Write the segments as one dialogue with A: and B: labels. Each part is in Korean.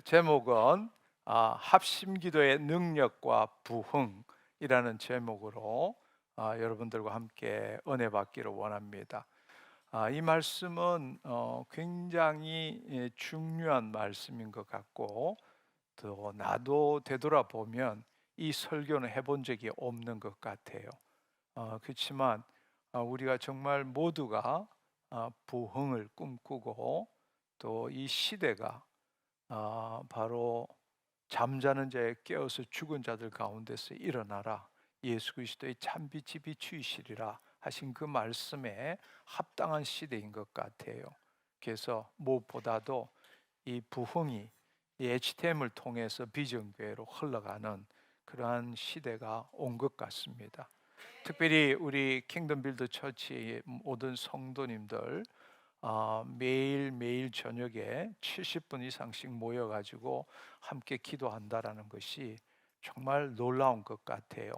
A: 제목은 합심기도의 능력과 부흥이라는 제목으로 여러분들과 함께 은혜 받기를 원합니다. 이 말씀은 굉장히 중요한 말씀인 것 같고, 또 나도 되돌아보면 이 설교는 해본 적이 없는 것 같아요. 그렇지만 우리가 정말 모두가 부흥을 꿈꾸고, 또 이 시대가 바로 잠자는 자에 깨어서 죽은 자들 가운데서 일어나라, 예수 그리스도의 참빛이 비추이시리라 하신 그 말씀에 합당한 시대인 것 같아요. 그래서 무엇보다도 이 부흥이 이 HTM을 통해서 비전교회로 흘러가는 그러한 시대가 온 것 같습니다. 특별히 우리 킹덤 빌드 처치의 모든 성도님들 매일 저녁에 70분 이상씩 모여가지고 함께 기도한다라는 것이 정말 놀라운 것 같아요.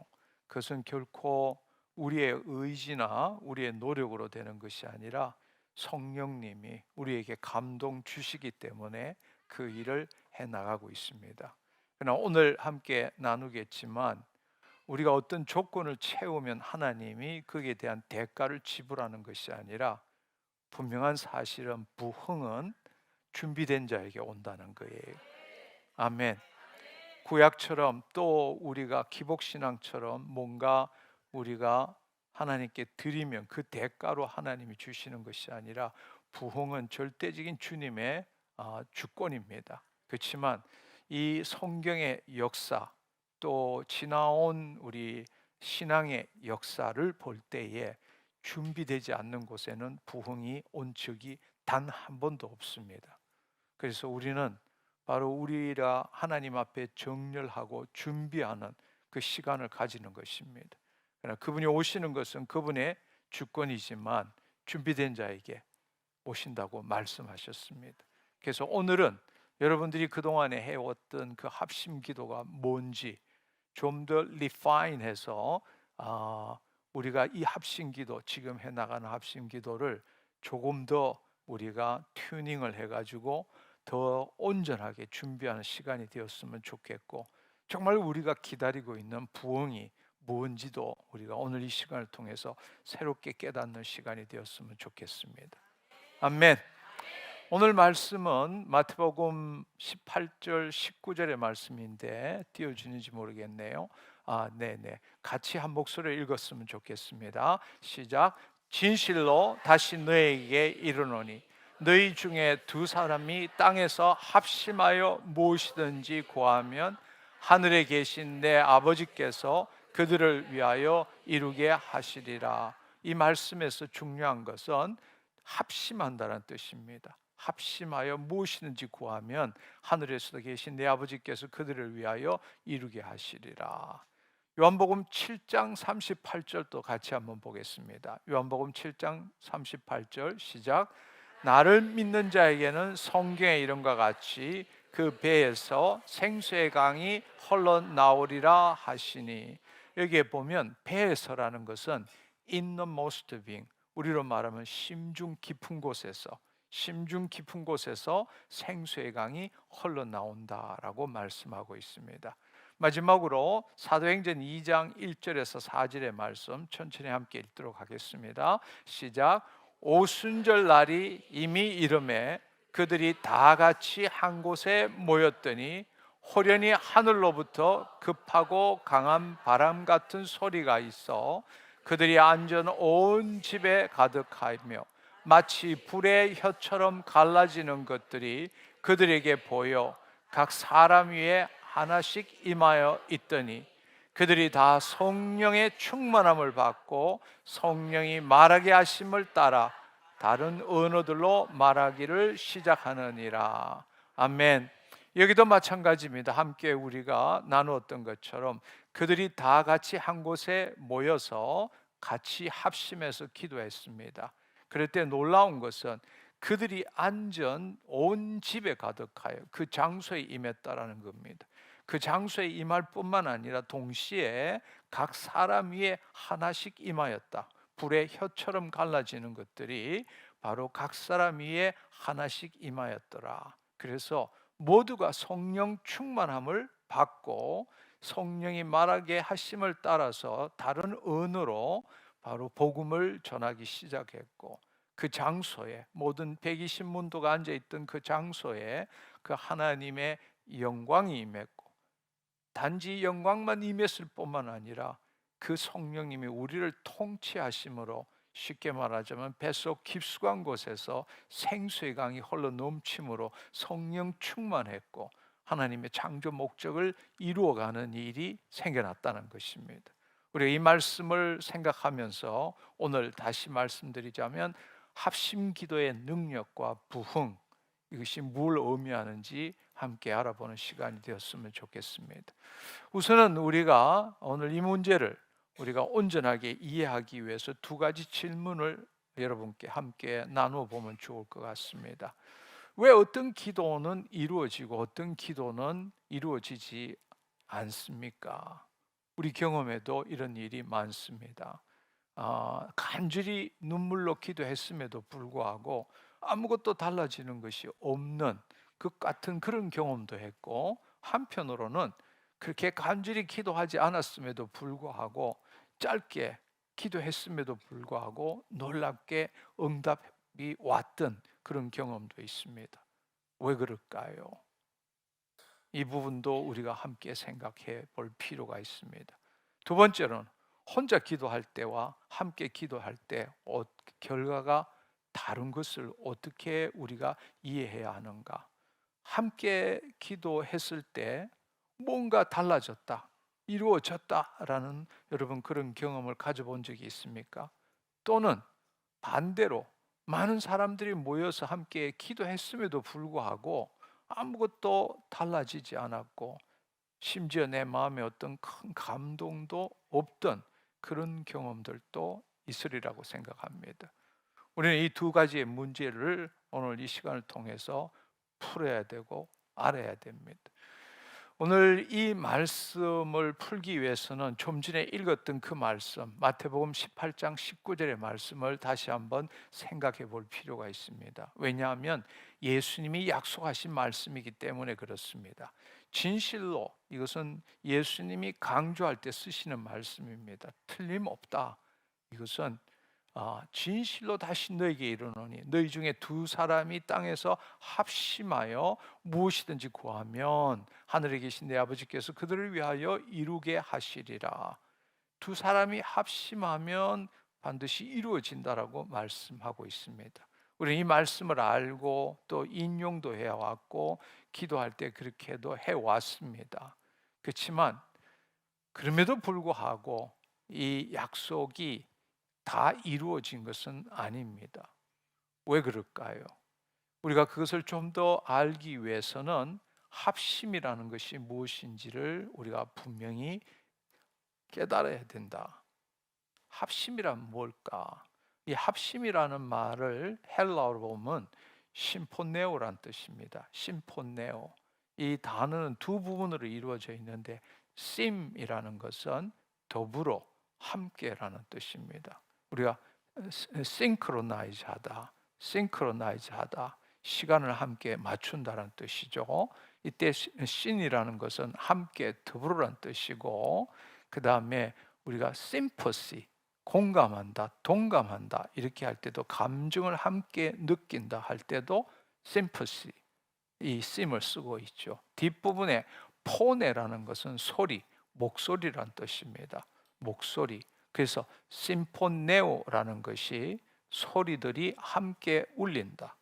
A: 그것은 결코 우리의 의지나 우리의 노력으로 되는 것이 아니라 성령님이 우리에게 감동 주시기 때문에 그 일을 해 나가고 있습니다. 그러나 오늘 함께 나누겠지만, 우리가 어떤 조건을 채우면 하나님이 거기에 대한 대가를 지불하는 것이 아니라, 분명한 사실은 부흥은 준비된 자에게 온다는 거예요. 아멘. 구약처럼 또 우리가 기복신앙처럼 뭔가 우리가 하나님께 드리면 그 대가로 하나님이 주시는 것이 아니라, 부흥은 절대적인 주님의 주권입니다. 그렇지만 이 성경의 역사, 또 지나온 우리 신앙의 역사를 볼 때에 준비되지 않는 곳에는 부흥이 온 적이 단 한 번도 없습니다. 그래서 우리는 바로 우리가 하나님 앞에 정렬하고 준비하는 그 시간을 가지는 것입니다. 그러나 그분이 오시는 것은 그분의 주권이지만 준비된 자에게 오신다고 말씀하셨습니다. 그래서 오늘은 여러분들이 그동안에 해왔던 그 합심 기도가 뭔지 좀 더 리파인해서 우리가 이 합심기도, 지금 해나가는 합심기도를 조금 더 우리가 튜닝을 해가지고 더 온전하게 준비하는 시간이 되었으면 좋겠고, 정말 우리가 기다리고 있는 부흥이 뭔지도 우리가 오늘 이 시간을 통해서 새롭게 깨닫는 시간이 되었으면 좋겠습니다. 아멘. 오늘 말씀은 마태복음 18절 19절의 말씀인데 띄워주는지 모르겠네요. 네네, 같이 한 목소리를 읽었으면 좋겠습니다. 시작. 진실로 다시 너에게 이르노니 너희 중에 두 사람이 땅에서 합심하여 무엇이든지 구하면 하늘에 계신 내 아버지께서 그들을 위하여 이루게 하시리라. 이 말씀에서 중요한 것은 합심한다는 뜻입니다. 합심하여 무엇이든지 구하면 하늘에서 계신 내 아버지께서 그들을 위하여 이루게 하시리라. 요한복음 7장 38절도 같이 한번 보겠습니다. 요한복음 7장 38절 시작. 나를 믿는 자에게는 성경의 이름과 같이 그 배에서 생수의 강이 흘러나오리라 하시니, 여기에 보면 배에서라는 것은 innermost being, 우리로 말하면 심중 깊은 곳에서, 심중 깊은 곳에서 생수의 강이 흘러나온다라고 말씀하고 있습니다. 마지막으로 사도행전 2장 1절에서 4절의 말씀 천천히 함께 읽도록 하겠습니다. 시작. 오순절 날이 이미 이름에 그들이 다 같이 한 곳에 모였더니 호련히 하늘로부터 급하고 강한 바람 같은 소리가 있어 그들이 앉은 온 집에 가득하며 마치 불의 혀처럼 갈라지는 것들이 그들에게 보여 각 사람 위에 하나씩 임하여 있더니, 그들이 다 성령의 충만함을 받고 성령이 말하게 하심을 따라 다른 언어들로 말하기를 시작하느니라. 아멘. 여기도 마찬가지입니다. 함께 우리가 나누었던 것처럼 그들이 다 같이 한 곳에 모여서 같이 합심해서 기도했습니다. 그럴 때 놀라운 것은 그들이 앉은 온 집에 가득하여 그 장소에 임했다라는 겁니다. 그 장소에 임할 뿐만 아니라 동시에 각 사람 위에 하나씩 임하였다. 불의 혀처럼 갈라지는 것들이 바로 각 사람 위에 하나씩 임하였더라. 그래서 모두가 성령 충만함을 받고 성령이 말하게 하심을 따라서 다른 언어로 바로 복음을 전하기 시작했고, 그 장소에 모든 120문도가 앉아있던 그 장소에 그 하나님의 영광이 임했고, 단지 영광만 임했을 뿐만 아니라 그 성령님이 우리를 통치하심으로, 쉽게 말하자면 뱃속 깊숙한 곳에서 생수의 강이 흘러 넘침으로 성령 충만했고 하나님의 창조 목적을 이루어가는 일이 생겨났다는 것입니다. 우리가 이 말씀을 생각하면서 오늘 다시 말씀드리자면 합심 기도의 능력과 부흥, 이것이 뭘 의미하는지 함께 알아보는 시간이 되었으면 좋겠습니다. 우선은 우리가 오늘 이 문제를 우리가 온전하게 이해하기 위해서 두 가지 질문을 여러분께 함께 나누어 보면 좋을 것 같습니다. 왜 어떤 기도는 이루어지고 어떤 기도는 이루어지지 않습니까? 우리 경험에도 이런 일이 많습니다. 간절히 눈물로 기도했음에도 불구하고 아무것도 달라지는 것이 없는 그 같은 그런 경험도 했고, 한편으로는 그렇게 간절히 기도하지 않았음에도 불구하고 짧게 기도했음에도 불구하고 놀랍게 응답이 왔던 그런 경험도 있습니다. 왜 그럴까요? 이 부분도 우리가 함께 생각해 볼 필요가 있습니다. 두 번째로는 혼자 기도할 때와 함께 기도할 때 결과가 다른 것을 어떻게 우리가 이해해야 하는가? 함께 기도했을 때 뭔가 달라졌다, 이루어졌다라는 여러분 그런 경험을 가져본 적이 있습니까? 또는 반대로 많은 사람들이 모여서 함께 기도했음에도 불구하고 아무것도 달라지지 않았고 심지어 내 마음에 어떤 큰 감동도 없던 그런 경험들도 있으리라고 생각합니다. 우리는 이 두 가지의 문제를 오늘 이 시간을 통해서 풀어야 되고 알아야 됩니다. 오늘 이 말씀을 풀기 위해서는 좀 전에 읽었던 그 말씀, 마태복음 18장 19절의 말씀을 다시 한번 생각해 볼 필요가 있습니다. 왜냐하면 예수님이 약속하신 말씀이기 때문에 그렇습니다. 진실로 이것은 예수님이 강조할 때 쓰시는 말씀입니다. 틀림없다. 이것은 진실로 다시 너에게 이르노니 너희 중에 두 사람이 땅에서 합심하여 무엇이든지 구하면 하늘에 계신 내 아버지께서 그들을 위하여 이루게 하시리라. 두 사람이 합심하면 반드시 이루어진다라고 말씀하고 있습니다. 우리는 이 말씀을 알고 또 인용도 해왔고 기도할 때 그렇게도 해왔습니다. 그렇지만 그럼에도 불구하고 이 약속이 다 이루어진 것은 아닙니다. 왜 그럴까요? 우리가 그것을 좀 더 알기 위해서는 합심이라는 것이 무엇인지를 우리가 분명히 깨달아야 된다. 합심이란 뭘까? 이 합심이라는 말을 헬라어로 보면 심포네오란 뜻입니다. 심포네오. 이 단어는 두 부분으로 이루어져 있는데 심이라는 것은 더불어 함께라는 뜻입니다. 우리가 싱크로나이즈 하다, 시간을 함께 맞춘다는 뜻이죠. 이때 신이라는 것은 함께 더불어라는 뜻이고, 그 다음에 우리가 심퍼시, 공감한다, 동감한다 이렇게 할 때도, 감정을 함께 느낀다 할 때도 심퍼시, 이 심을 쓰고 있죠. 뒷부분에 포네라는 것은 소리, 목소리란 뜻입니다. 목소리. 그래서 심포네오라는 것이 소리들이 함께 울린다,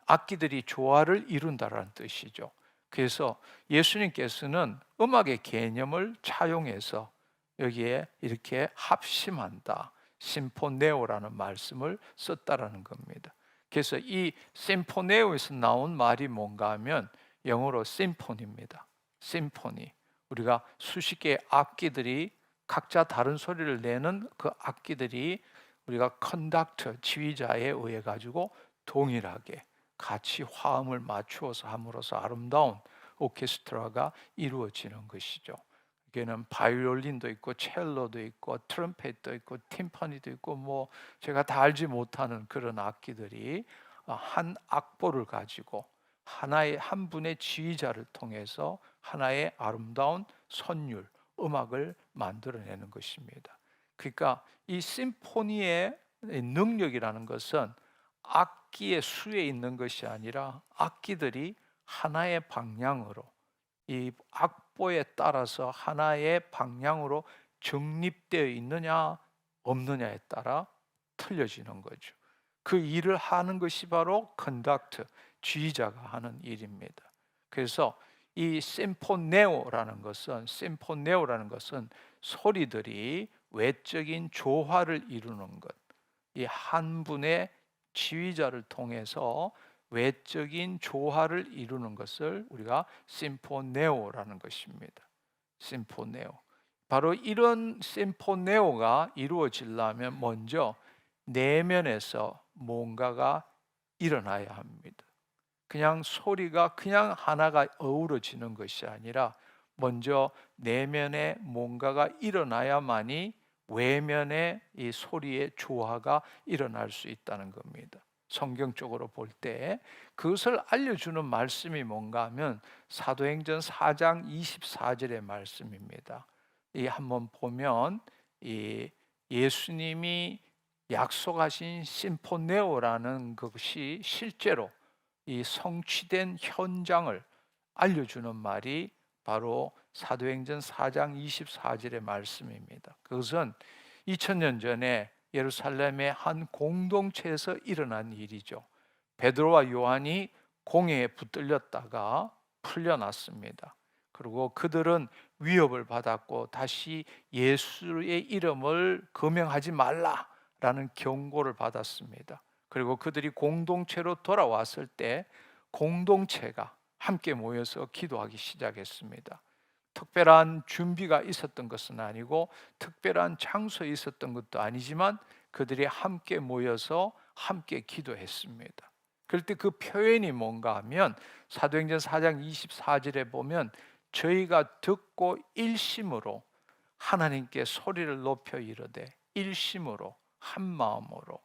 A: 악기들이 조화를 이룬다라는 뜻이죠. 그래서 예수님께서는 음악의 개념을 차용해서 여기에 이렇게 합심한다, 심포네오라는 말씀을 썼다라는 겁니다. 그래서 이 심포네오에서 나온 말이 뭔가 하면 영어로 심포니입니다. 심포니. 우리가 수십 개의 악기들이 각자 다른 소리를 내는 그 악기들이 우리가 컨덕터, 지휘자에 의해 가지고 동일하게 같이 화음을 맞추어서 함으로써 아름다운 오케스트라가 이루어지는 것이죠. 여기에는 바이올린도 있고 첼로도 있고 트럼펫도 있고 팀파니도 있고 뭐 제가 다 알지 못하는 그런 악기들이 한 악보를 가지고 하나의 한 분의 지휘자를 통해서 하나의 아름다운 선율, 음악을 만들어내는 것입니다. 그러니까 이 심포니의 능력이라는 것은 악기의 수에 있는 것이 아니라 악기들이 하나의 방향으로, 이 악보에 따라서 하나의 방향으로 정립되어 있느냐 없느냐에 따라 틀려지는 거죠. 그 일을 하는 것이 바로 컨덕트, 지휘자가 하는 일입니다. 그래서 이 심포네오라는 것은 소리들이 외적인 조화를 이루는 것, 이 한 분의 지휘자를 통해서 외적인 조화를 이루는 것을 우리가 심포네오라는 것입니다. 심포네오. 바로 이런 심포네오가 이루어지려면 먼저 내면에서 뭔가가 일어나야 합니다. 그냥 소리가 그냥 하나가 어우러지는 것이 아니라 먼저 내면에 뭔가가 일어나야만이 외면의 이 소리의 조화가 일어날 수 있다는 겁니다. 성경적으로 볼 때 그것을 알려주는 말씀이 뭔가 하면 사도행전 4장 24절의 말씀입니다. 이 한번 보면 이 예수님이 약속하신 심포네오라는 것이 실제로 이 성취된 현장을 알려주는 말이 바로 사도행전 4장 24절의 말씀입니다. 그것은 2000년 전에 예루살렘의 한 공동체에서 일어난 일이죠. 베드로와 요한이 공회에 붙들렸다가 풀려났습니다. 그리고 그들은 위협을 받았고 다시 예수의 이름을 거명하지 말라라는 경고를 받았습니다. 그리고 그들이 공동체로 돌아왔을 때 공동체가 함께 모여서 기도하기 시작했습니다. 특별한 준비가 있었던 것은 아니고 특별한 장소에 있었던 것도 아니지만 그들이 함께 모여서 함께 기도했습니다. 그럴 때 그 표현이 뭔가 하면 사도행전 4장 24절에 보면 저희가 듣고 일심으로 하나님께 소리를 높여 이르되 일심으로 한 마음으로,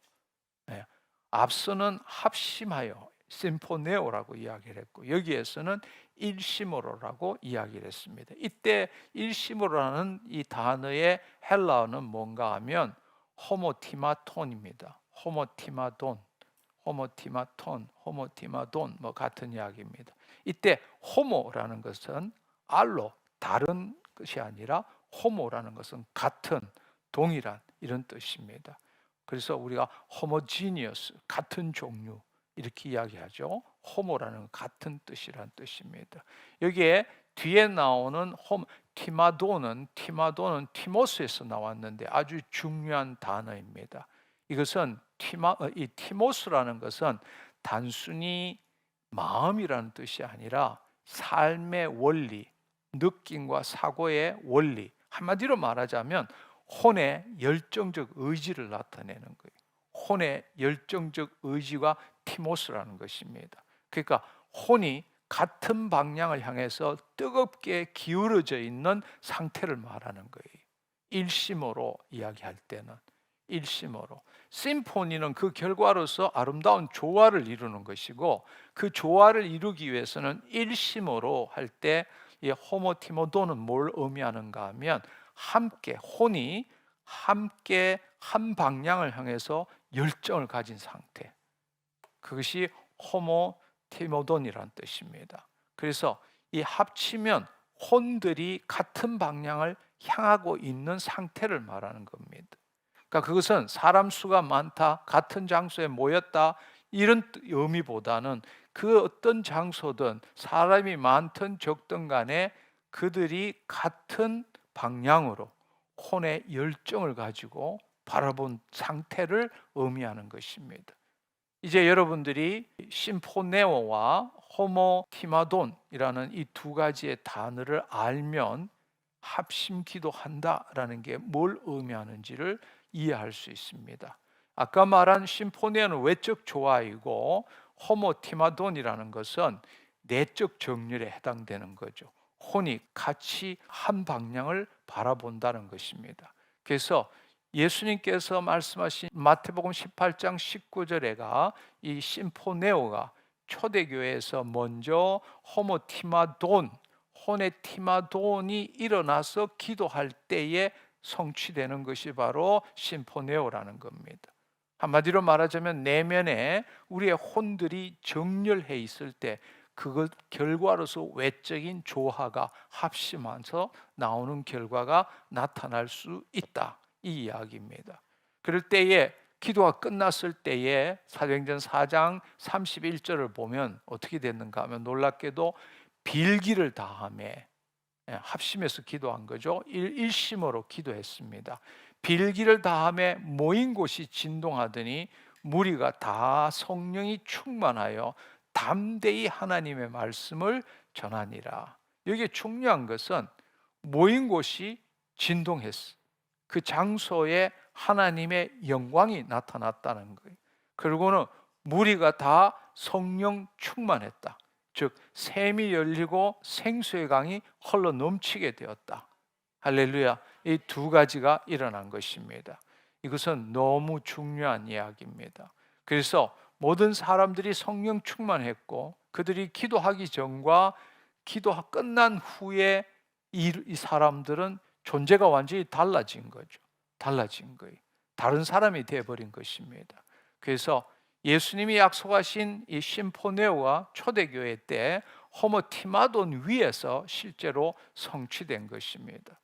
A: 앞서는 합심하여 심포네오라고 이야기를 했고 여기에서는 일심으로라고 이야기를 했습니다. 이때 일심으로라는 이 단어의 헬라어는 뭔가 하면 호모티마톤입니다. 호모티마돈 뭐 같은 이야기입니다. 이때 호모라는 것은 알로 다른 것이 아니라 호모라는 것은 같은, 동일한 이런 뜻입니다. 그래서 우리가 homogeneous, 같은 종류 이렇게 이야기하죠. 호모라는 같은 뜻이란 뜻입니다. 여기에 뒤에 나오는 티마도는 티모스에서 나왔는데 아주 중요한 단어입니다. 이것은 이 티모스라는 것은 단순히 마음이라는 뜻이 아니라 삶의 원리, 느낌과 사고의 원리, 한마디로 말하자면 혼의 열정적 의지를 나타내는 거예요. 혼의 열정적 의지가 티모스라는 것입니다. 그러니까 혼이 같은 방향을 향해서 뜨겁게 기울어져 있는 상태를 말하는 거예요. 일심으로 이야기할 때는 일심으로. 심포니는 그 결과로서 아름다운 조화를 이루는 것이고 그 조화를 이루기 위해서는 일심으로 할 때 이 호모티모도는 뭘 의미하는가 하면 함께, 혼이 함께 한 방향을 향해서 열정을 가진 상태, 그것이 호모티모돈이라는 뜻입니다. 그래서 이 합치면 혼들이 같은 방향을 향하고 있는 상태를 말하는 겁니다. 그러니까 그것은 사람 수가 많다, 같은 장소에 모였다 이런 의미보다는 그 어떤 장소든 사람이 많든 적든 간에 그들이 같은 방향으로 혼의 열정을 가지고 바라본 상태를 의미하는 것입니다. 이제 여러분들이 심포네오와 호모티마돈이라는 이 두 가지의 단어를 알면 합심 기도한다라는 게 뭘 의미하는지를 이해할 수 있습니다. 아까 말한 심포네오는 외적 조화이고 호모티마돈이라는 것은 내적 정렬에 해당되는 거죠. 혼이 같이 한 방향을 바라본다는 것입니다. 그래서 예수님께서 말씀하신 마태복음 18장 19절에가 이 심포네오가 초대교회에서 먼저 호네티마돈이 일어나서 기도할 때에 성취되는 것이 바로 심포네오라는 겁니다. 한마디로 말하자면 내면에 우리의 혼들이 정렬해 있을 때 그것 결과로서 외적인 조화가 합심해서 나오는 결과가 나타날 수 있다, 이 이야기입니다. 그럴 때에 기도가 끝났을 때에 사도행전 4장 31절을 보면 어떻게 됐는가 하면 놀랍게도 빌기를 다함에, 합심해서 기도한 거죠. 일심으로 기도했습니다. 빌기를 다함에 모인 곳이 진동하더니 무리가 다 성령이 충만하여 담대히 하나님의 말씀을 전하니라. 여기에 중요한 것은 모인 곳이 진동했어. 그 장소에 하나님의 영광이 나타났다는 거예요. 그리고는 무리가 다 성령 충만했다. 즉 샘이 열리고 생수의 강이 흘러 넘치게 되었다. 할렐루야. 이 두 가지가 일어난 것입니다. 이것은 너무 중요한 이야기입니다. 그래서 모든 사람들이 성령 충만했고 그들이 기도하기 전과 기도 끝난 후에 이 사람들은 존재가 완전히 달라진 거죠. 달라진 거예요. 다른 사람이 되어버린 것입니다. 그래서 예수님이 약속하신 이 심포네오와 초대교회 때 호모티마돈 위에서 실제로 성취된 것입니다.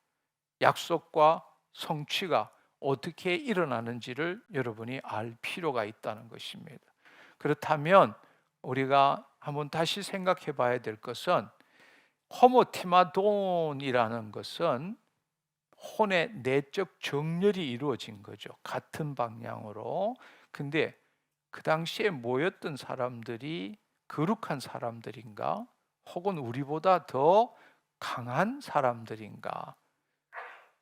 A: 약속과 성취가 어떻게 일어나는지를 여러분이 알 필요가 있다는 것입니다. 그렇다면 우리가 한번 다시 생각해 봐야 될 것은 호모티마돈이라는 것은 혼의 내적 정렬이 이루어진 거죠. 같은 방향으로. 근데 그 당시에 모였던 사람들이 거룩한 사람들인가? 혹은 우리보다 더 강한 사람들인가?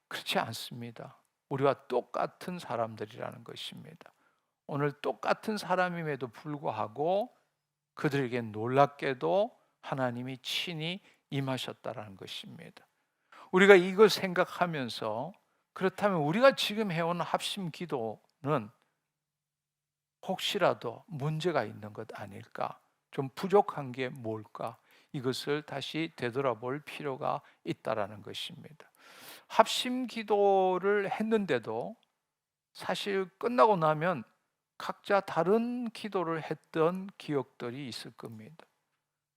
A: 그렇지 않습니다. 우리와 똑같은 사람들이라는 것입니다. 오늘 똑같은 사람임에도 불구하고 그들에게 놀랍게도 하나님이 친히 임하셨다라는 것입니다. 우리가 이걸 생각하면서 그렇다면 우리가 지금 해온 합심 기도는 혹시라도 문제가 있는 것 아닐까? 좀 부족한 게 뭘까? 이것을 다시 되돌아볼 필요가 있다라는 것입니다. 합심 기도를 했는데도 사실 끝나고 나면 각자 다른 기도를 했던 기억들이 있을 겁니다.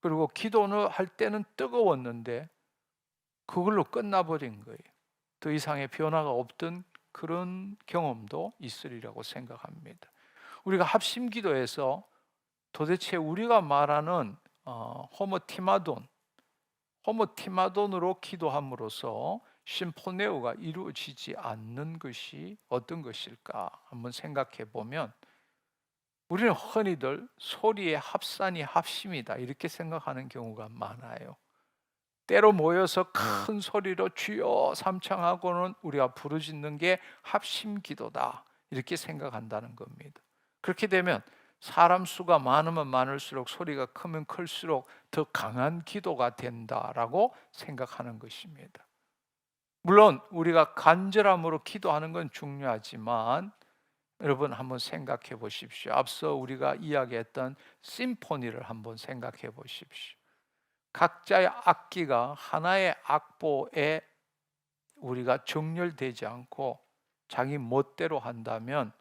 A: 그리고 기도를 할 때는 뜨거웠는데 그걸로 끝나버린 거예요. 더 이상의 변화가 없던 그런 경험도 있으리라고 생각합니다. 우리가 합심 기도에서 도대체 우리가 말하는 호모티마돈으로 기도함으로써 심포네오가 이루어지지 않는 것이 어떤 것일까 한번 생각해 보면 우리는 흔히들 소리의 합산이 합심이다 이렇게 생각하는 경우가 많아요. 때로 모여서 큰 소리로 주여 삼창하고는 우리가 부르짖는 게 합심 기도다 이렇게 생각한다는 겁니다. 그렇게 되면 사람 수가 많으면 많을수록 소리가 크면 클수록 더 강한 기도가 된다라고 생각하는 것입니다. 물론 우리가 간절함으로 기도하는 건 중요하지만 여러분 한번 생각해 보십시오. 앞서 우리가 이야기했던 심포니를 한번 생각해 보십시오. 각자의 악기가 하나의 악보에 우리가 정렬되지 않고 자기 멋대로 한다면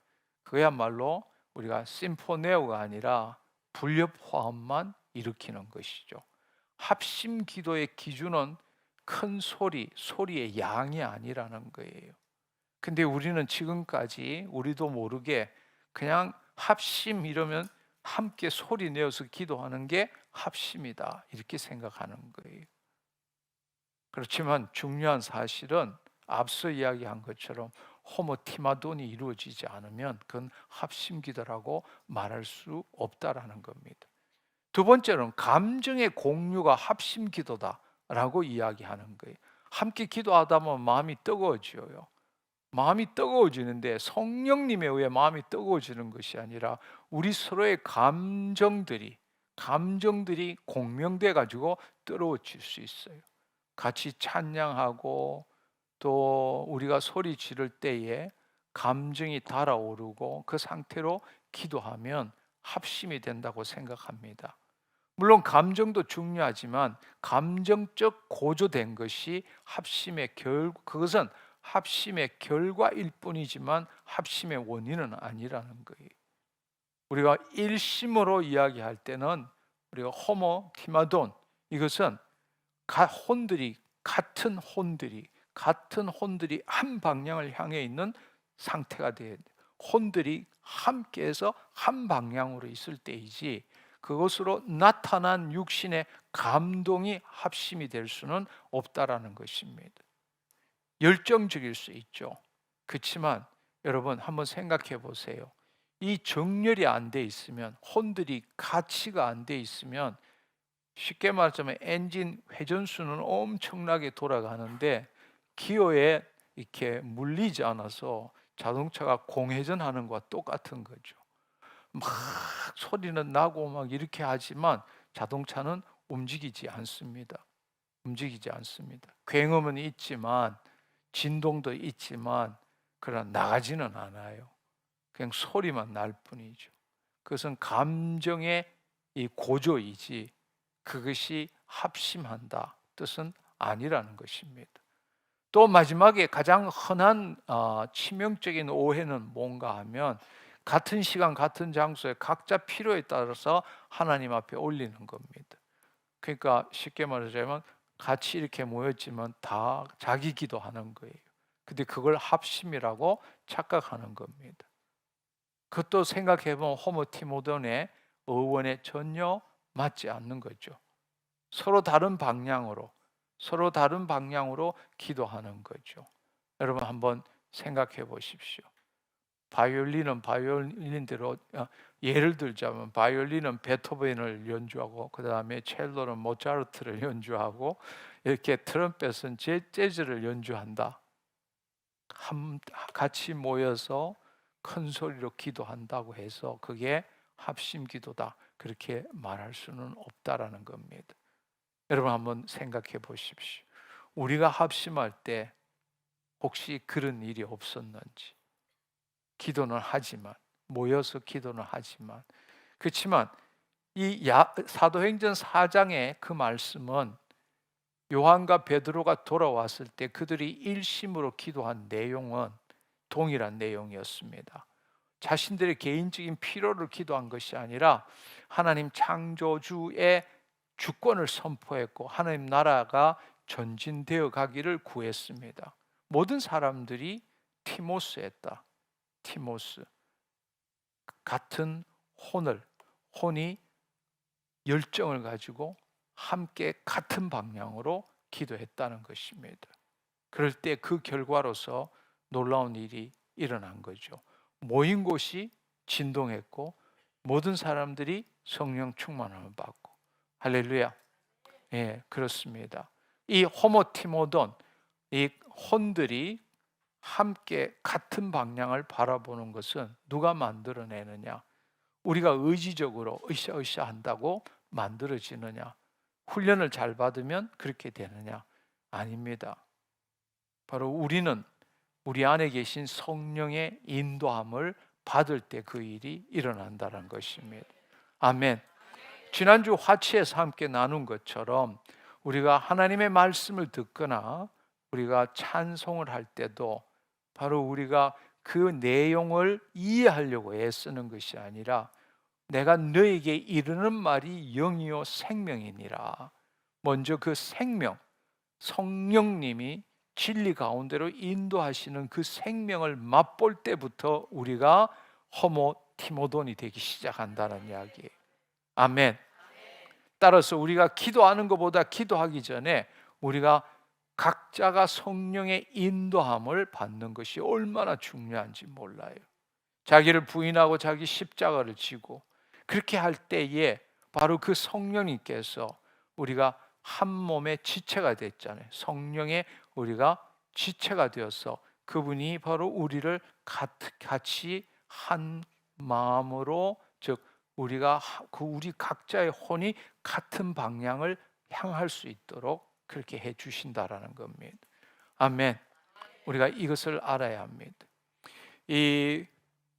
A: 그야말로 우리가 심포네오가 아니라 불협화음만 일으키는 것이죠. 합심 기도의 기준은 큰 소리의 양이 아니라는 거예요. 근데 우리는 지금까지 우리도 모르게 그냥 합심 이러면 함께 소리 내어서 기도하는 게 합심이다 이렇게 생각하는 거예요. 그렇지만 중요한 사실은 앞서 이야기한 것처럼 호모티마돈이 이루어지지 않으면 그건 합심기도라고 말할 수 없다라는 겁니다. 두 번째는 감정의 공유가 합심기도다라고 이야기하는 거예요. 함께 기도하다 보면 마음이 뜨거워져요. 마음이 뜨거워지는데 성령님에 의해 마음이 뜨거워지는 것이 아니라 우리 서로의 감정들이 공명돼 가지고 뜨거워질 수 있어요. 같이 찬양하고 또 우리가 소리 지를 때에 감정이 달아오르고 그 상태로 기도하면 합심이 된다고 생각합니다. 물론 감정도 중요하지만 감정적 고조된 것이 그것은 합심의 결과일 뿐이지만 합심의 원인은 아니라는 거예요. 우리가 일심으로 이야기할 때는 우리가 호모 티마돈, 이것은 같은 혼들이 한 방향을 향해 있는 상태가 돼야 돼요. 혼들이 함께해서 한 방향으로 있을 때이지 그것으로 나타난 육신의 감동이 합심이 될 수는 없다라는 것입니다. 열정적일 수 있죠. 그렇지만 여러분 한번 생각해 보세요. 이 정렬이 안 돼 있으면, 혼들이 같이가 안 돼 있으면, 쉽게 말하자면 엔진 회전수는 엄청나게 돌아가는데 기어에 이렇게 물리지 않아서 자동차가 공회전하는 것과 똑같은 거죠. 막 소리는 나고 막 이렇게 하지만 자동차는 움직이지 않습니다. 움직이지 않습니다. 굉음은 있지만 진동도 있지만 그러나 나가지는 않아요. 그냥 소리만 날 뿐이죠. 그것은 감정의 이 고조이지 그것이 합심한다 뜻은 아니라는 것입니다. 또 마지막에 가장 흔한 치명적인 오해는 뭔가 하면 같은 시간 같은 장소에 각자 필요에 따라서 하나님 앞에 올리는 겁니다. 그러니까 쉽게 말하자면 같이 이렇게 모였지만 다 자기 기도하는 거예요. 근데 그걸 합심이라고 착각하는 겁니다. 그것도 생각해보면 호모 티모돈의 어원에 전혀 맞지 않는 거죠. 서로 다른 방향으로 기도하는 거죠. 여러분 한번 생각해 보십시오. 바이올린은 바이올린대로, 예를 들자면 바이올린은 베토벤을 연주하고 그 다음에 첼로는 모차르트를 연주하고 이렇게 트럼펫은 재즈를 연주한다. 같이 모여서 큰 소리로 기도한다고 해서 그게 합심 기도다 그렇게 말할 수는 없다라는 겁니다. 여러분 한번 생각해 보십시오. 우리가 합심할 때 혹시 그런 일이 없었는지. 기도는 하지만, 모여서 기도는 하지만, 그렇지만 이 사도행전 4장의 그 말씀은 요한과 베드로가 돌아왔을 때 그들이 일심으로 기도한 내용은 동일한 내용이었습니다. 자신들의 개인적인 필요를 기도한 것이 아니라 하나님 창조주의 주권을 선포했고 하나님 나라가 전진되어 가기를 구했습니다. 모든 사람들이 티모스했다. 티모스, 같은 혼이 열정을 가지고 함께 같은 방향으로 기도했다는 것입니다. 그럴 때 그 결과로서 놀라운 일이 일어난 거죠. 모인 곳이 진동했고 모든 사람들이 성령 충만함을 받고, 할렐루야. 예, 그렇습니다. 이 호모티모돈, 이 혼들이 함께 같은 방향을 바라보는 것은 누가 만들어내느냐? 우리가 의지적으로 으쌰으쌰 한다고 만들어지느냐? 훈련을 잘 받으면 그렇게 되느냐? 아닙니다. 바로 우리는 우리 안에 계신 성령의 인도함을 받을 때 그 일이 일어난다는 것입니다. 아멘. 지난주 화치에서 함께 나눈 것처럼 우리가 하나님의 말씀을 듣거나 우리가 찬송을 할 때도 바로 우리가 그 내용을 이해하려고 애쓰는 것이 아니라 내가 너에게 이르는 말이 영이요 생명이니라. 먼저 그 생명, 성령님이 진리 가운데로 인도하시는 그 생명을 맛볼 때부터 우리가 호모 티모돈이 되기 시작한다는 이야기예요. 아멘. 따라서 우리가 기도하는 것보다 기도하기 전에 우리가 각자가 성령의 인도함을 받는 것이 얼마나 중요한지 몰라요. 자기를 부인하고 자기 십자가를 지고 그렇게 할 때에 바로 그 성령님께서 우리가 한 몸의 지체가 됐잖아요. 성령의 우리가 지체가 되어서 그분이 바로 우리를 같이 한 마음으로, 즉 우리가 우리 각자의 혼이 같은 방향을 향할 수 있도록 그렇게 해 주신다라는 겁니다. 아멘. 우리가 이것을 알아야 합니다. 이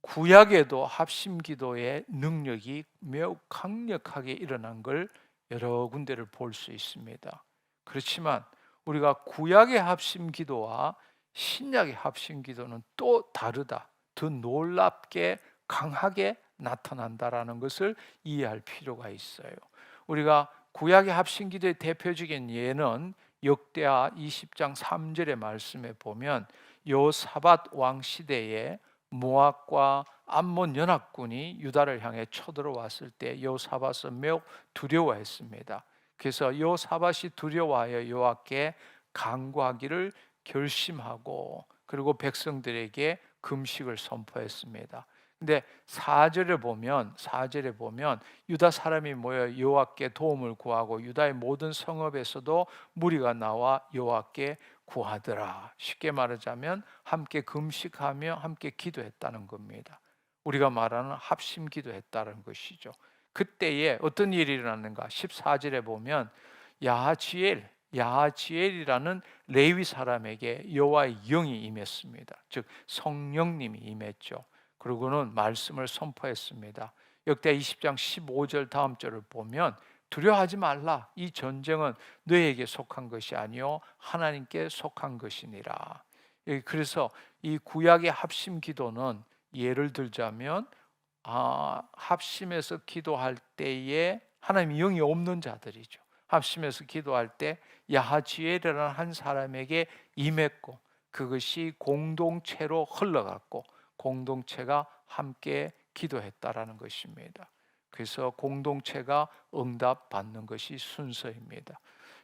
A: 구약에도 합심기도의 능력이 매우 강력하게 일어난 걸 여러 군데를 볼 수 있습니다. 그렇지만 우리가 구약의 합심 기도와 신약의 합심 기도는 또 다르다. 더 놀랍게 강하게 나타난다라는 것을 이해할 필요가 있어요. 우리가 구약의 합심 기도의 대표적인 예는 역대하 20장 3절의 말씀에 보면 여호사밧 왕 시대에 모압과 암몬 연합군이 유다를 향해 쳐들어왔을 때 여호사밧은 매우 두려워했습니다. 그래서 여호사밧이 두려워하여 여호와께 간구하기를 결심하고 그리고 백성들에게 금식을 선포했습니다. 근데 4절에 보면 유다 사람이 모여 여호와께 도움을 구하고 유다의 모든 성읍에서도 무리가 나와 여호와께 구하더라. 쉽게 말하자면 함께 금식하며 함께 기도했다는 겁니다. 우리가 말하는 합심 기도했다는 것이죠. 그때에 어떤 일이 일어났는가? 14절에 보면 야하지엘이라는 레위 사람에게 여호와의 영이 임했습니다. 즉 성령님이 임했죠. 그리고는 말씀을 선포했습니다. 역대 20장 15절 다음 절을 보면 두려워하지 말라. 이 전쟁은 너에게 속한 것이 아니요 하나님께 속한 것이니라. 그래서 이 구약의 합심 기도는 예를 들자면 합심해서 기도할 때에 하나님의 영이 없는 자들이죠. 합심해서 기도할 때 야하지엘이라는 한 사람에게 임했고 그것이 공동체로 흘러갔고 공동체가 함께 기도했다라는 것입니다. 그래서 공동체가 응답받는 것이 순서입니다.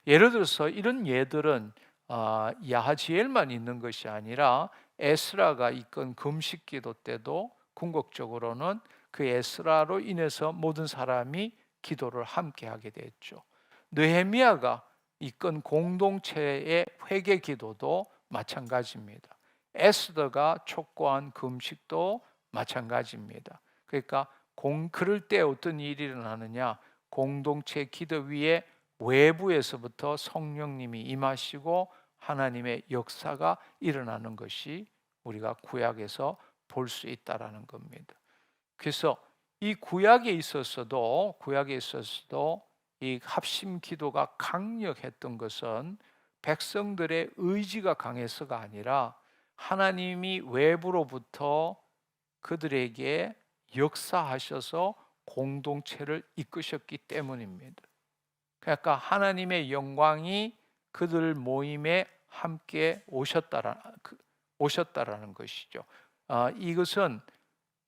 A: 예를 들어서 이런 예들은 야하지엘만 있는 것이 아니라 에스라가 이끈 금식기도 때도 궁극적으로는 그 에스라로 인해서 모든 사람이 기도를 함께 하게 됐죠. 느헤미야가 이끈 공동체의 회개 기도도 마찬가지입니다. 에스더가 촉구한 금식도 마찬가지입니다. 그러니까 그럴 때 어떤 일이 일어나느냐? 공동체 기도 위에 외부에서부터 성령님이 임하시고 하나님의 역사가 일어나는 것이 우리가 구약에서 볼 수 있다라는 겁니다. 그래서 이 구약에 있어서도 이 합심 기도가 강력했던 것은 백성들의 의지가 강해서가 아니라 하나님이 외부로부터 그들에게 역사하셔서 공동체를 이끄셨기 때문입니다. 그러니까 하나님의 영광이 그들 모임에 함께 오셨다라는 것이죠. 이것은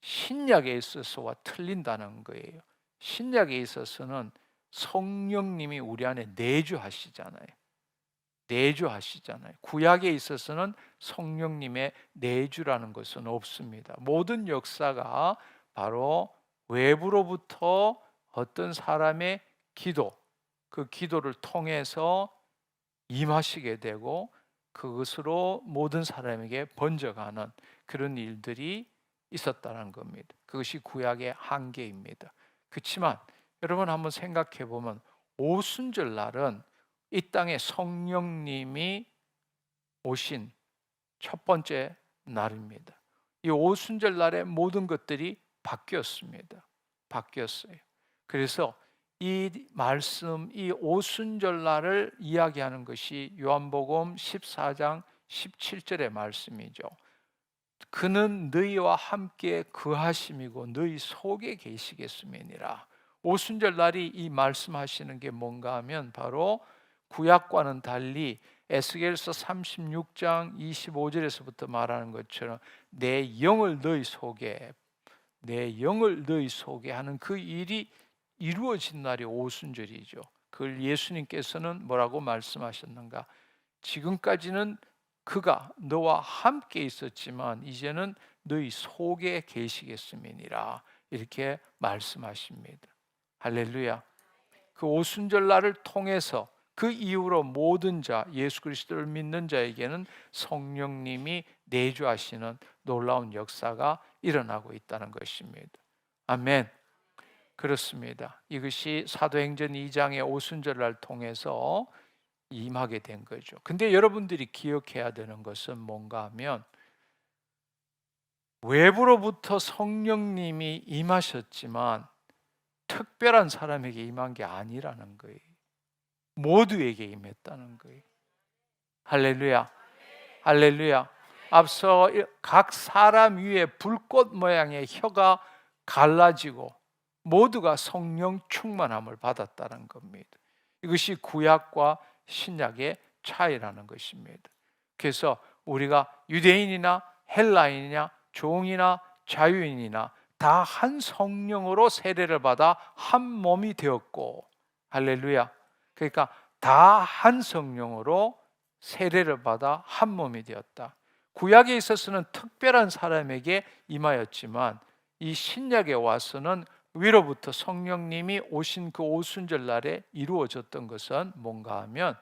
A: 신약에 있어서와 틀린다는 거예요. 신약에 있어서는 성령님이 우리 안에 내주하시잖아요. 구약에 있어서는 성령님의 내주라는 것은 없습니다. 모든 역사가 바로 외부로부터 어떤 사람의 기도, 그 기도를 통해서 임하시게 되고 그것으로 모든 사람에게 번져가는 그런 일들이 있었다는 겁니다. 그것이 구약의 한계입니다. 그렇지만 여러분 한번 생각해 보면 오순절 날은 이 땅에 성령님이 오신 첫 번째 날입니다. 이 오순절 날에 모든 것들이 바뀌었어요. 그래서 이 말씀, 이 오순절 날을 이야기하는 것이 요한복음 14장 17절의 말씀이죠. 그는 너희와 함께 거하심이고 너희 속에 계시겠음이니라. 오순절 날이 이 말씀하시는 게 뭔가 하면 바로 구약과는 달리 에스겔서 36장 25절에서부터 말하는 것처럼 내 영을 너희 속에 하는 그 일이 이루어진 날이 오순절이죠. 그걸 예수님께서는 뭐라고 말씀하셨는가? 지금까지는 그가 너와 함께 있었지만 이제는 너희 속에 계시겠음이니라 이렇게 말씀하십니다. 할렐루야. 그 오순절 날을 통해서 그 이후로 모든 자, 예수 그리스도를 믿는 자에게는 성령님이 내주하시는 놀라운 역사가 일어나고 있다는 것입니다. 아멘. 그렇습니다. 이것이 사도행전 2장의 오순절을 통해서 임하게 된 거죠. 근데 여러분들이 기억해야 되는 것은 뭔가 하면 외부로부터 성령님이 임하셨지만 특별한 사람에게 임한 게 아니라는 거예요. 모두에게 임했다는 거예요. 할렐루야. 할렐루야. 앞서 각 사람 위에 불꽃 모양의 혀가 갈라지고 모두가 성령 충만함을 받았다는 겁니다. 이것이 구약과 신약의 차이라는 것입니다. 그래서 우리가 유대인이나 헬라인이나 종이나 자유인이나 다 한 성령으로 세례를 받아 한 몸이 되었고, 할렐루야. 그러니까 다 한 성령으로 세례를 받아 한 몸이 되었다. 구약에 있어서는 특별한 사람에게 임하였지만 이 신약에 와서는 위로부터 성령님이 오신 그 오순절 날에 이루어졌던 것은 뭔가 하면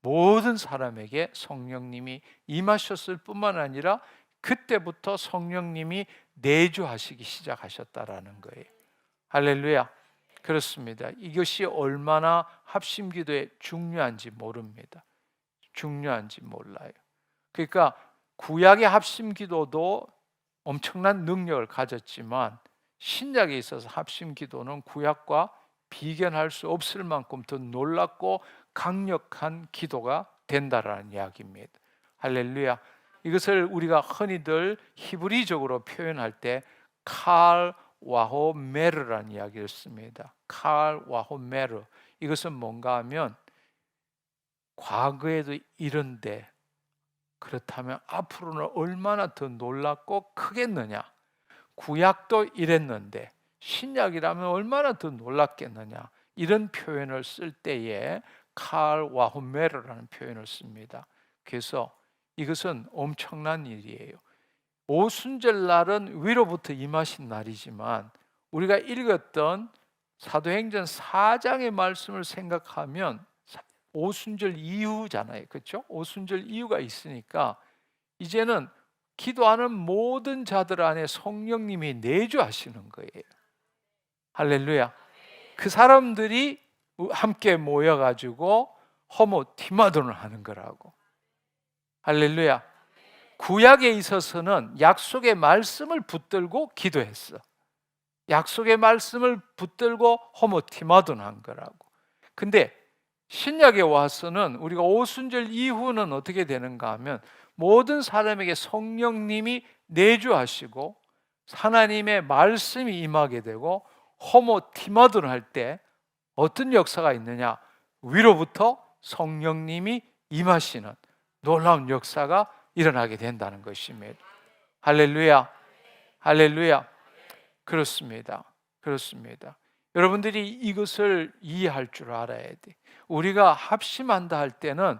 A: 모든 사람에게 성령님이 임하셨을 뿐만 아니라 그때부터 성령님이 내주하시기 시작하셨다라는 거예요. 할렐루야. 그렇습니다. 이것이 얼마나 합심기도에 중요한지 모릅니다. 중요한지 몰라요. 그러니까 구약의 합심기도도 엄청난 능력을 가졌지만 신약에 있어서 합심기도는 구약과 비견할 수 없을 만큼 더 놀랍고 강력한 기도가 된다라는 이야기입니다. 할렐루야. 이것을 우리가 흔히들 히브리적으로 표현할 때 칼 와호 메르라는 이야기를 씁니다. 칼 와호 메르. 이것은 뭔가 하면 과거에도 이런데 그렇다면 앞으로는 얼마나 더 놀랍고 크겠느냐. 구약도 이랬는데 신약이라면 얼마나 더 놀랍겠느냐. 이런 표현을 쓸 때에 칼 와호메르라는 표현을 씁니다. 그래서 이것은 엄청난 일이에요. 오순절 날은 위로부터 임하신 날이지만 우리가 읽었던 사도행전 4장의 말씀을 생각하면 오순절 이후잖아요. 그렇죠? 오순절 이후가 있으니까 이제는 기도하는 모든 자들 안에 성령님이 내주하시는 거예요. 할렐루야. 그 사람들이 함께 모여가지고 호모티마돈을 하는 거라고. 할렐루야. 구약에 있어서는 약속의 말씀을 붙들고 기도했어. 약속의 말씀을 붙들고 호모티마돈 한 거라고. 근데 신약에 와서는 우리가 오순절 이후는 어떻게 되는가 하면 모든 사람에게 성령님이 내주하시고 하나님의 말씀이 임하게 되고 호모티마돈 할 때 어떤 역사가 있느냐? 위로부터 성령님이 임하시는 놀라운 역사가 일어나게 된다는 것입니다. 할렐루야. 할렐루야. 그렇습니다. 그렇습니다. 여러분들이 이것을 이해할 줄 알아야 돼. 우리가 합심한다 할 때는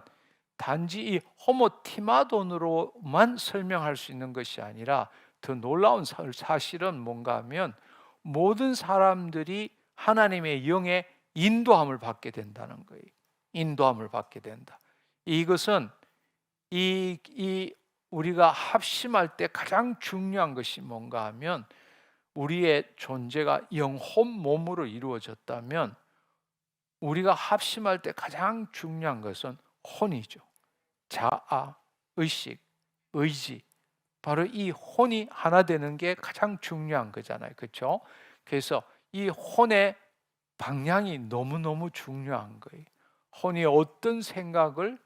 A: 단지 이 호모티마돈으로만 설명할 수 있는 것이 아니라 더 놀라운 사실은 뭔가 하면 모든 사람들이 하나님의 영의 인도함을 받게 된다는 거예요. 인도함을 받게 된다. 이것은 우리가 합심할 때 가장 중요한 것이 뭔가 하면 우리의 존재가 영혼 몸으로 이루어졌다면 우리가 합심할 때 가장 중요한 것은 혼이죠. 자아, 의식, 의지. 바로 이 혼이 하나 되는 게 가장 중요한 거잖아요. 그렇죠? 그래서 이 혼의 방향이 너무너무 중요한 거예요. 혼이 어떤 생각을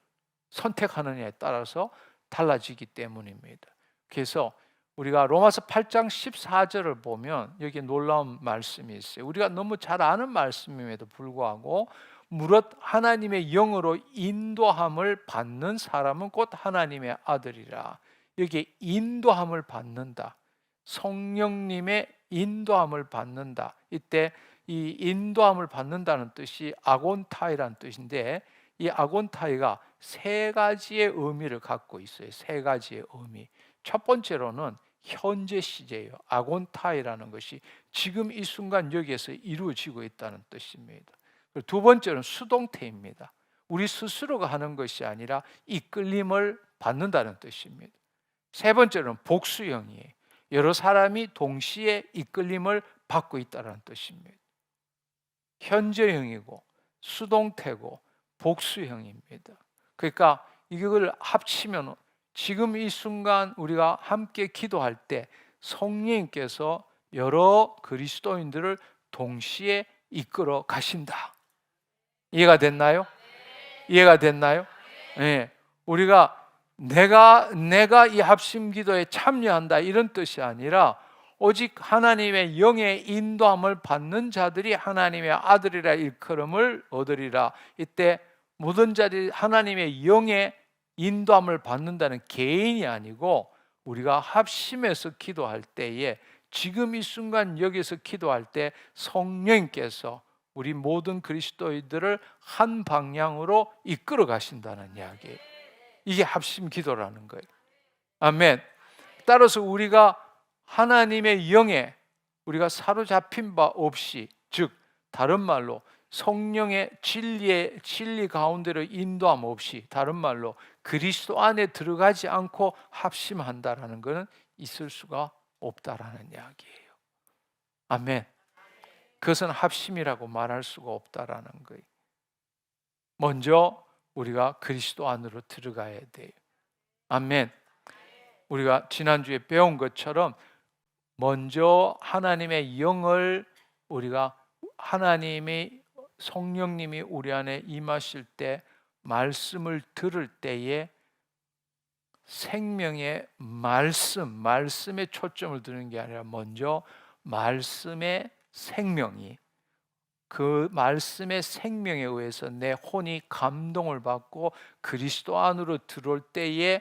A: 선택하느냐에 따라서 달라지기 때문입니다. 그래서 우리가 로마서 8장 14절을 보면 여기 놀라운 말씀이 있어요. 우리가 너무 잘 아는 말씀임에도 불구하고 무릇 하나님의 영으로 인도함을 받는 사람은 곧 하나님의 아들이라. 여기 인도함을 받는다. 성령님의 인도함을 받는다. 이때 이 인도함을 받는다는 뜻이 아곤타이라는 뜻인데 이 아곤타이가 세 가지의 의미를 갖고 있어요. 세 가지의 의미. 첫 번째로는 현재 시제예요. 아곤타이라는 것이 지금 이 순간 여기에서 이루어지고 있다는 뜻입니다. 두 번째는 수동태입니다. 우리 스스로가 하는 것이 아니라 이끌림을 받는다는 뜻입니다. 세 번째는 복수형이에요. 여러 사람이 동시에 이끌림을 받고 있다는 뜻입니다. 현재형이고 수동태고 복수형입니다. 그러니까 이걸 합치면 지금 이 순간 우리가 함께 기도할 때 성령님께서 여러 그리스도인들을 동시에 이끌어 가신다. 이해가 됐나요? 이해가 됐나요? 네. 우리가 내가 이 합심 기도에 참여한다 이런 뜻이 아니라 오직 하나님의 영의 인도함을 받는 자들이 하나님의 아들이라 일컬음을 얻으리라. 이때 모든 자들이 하나님의 영의 인도함을 받는다는 개인이 아니고 우리가 합심해서 기도할 때에 지금 이 순간 여기서 기도할 때 성령께서 우리 모든 그리스도인들을 한 방향으로 이끌어 가신다는 이야기예요. 이게 합심 기도라는 거예요. 아멘. 따라서 우리가 하나님의 영에 우리가 사로잡힌 바 없이, 즉 다른 말로 성령의 진리 가운데로 인도함 없이, 다른 말로 그리스도 안에 들어가지 않고 합심한다라는 것은 있을 수가 없다라는 이야기예요. 아멘. 그것은 합심이라고 말할 수가 없다라는 거예요. 먼저 우리가 그리스도 안으로 들어가야 돼요. 아멘. 우리가 지난주에 배운 것처럼 먼저 하나님의 영을 우리가 하나님이 성령님이 우리 안에 임하실 때 말씀을 들을 때에 생명의 말씀에 초점을 두는 게 아니라 먼저 말씀의 생명이, 그 말씀의 생명에 의해서 내 혼이 감동을 받고 그리스도 안으로 들어올 때에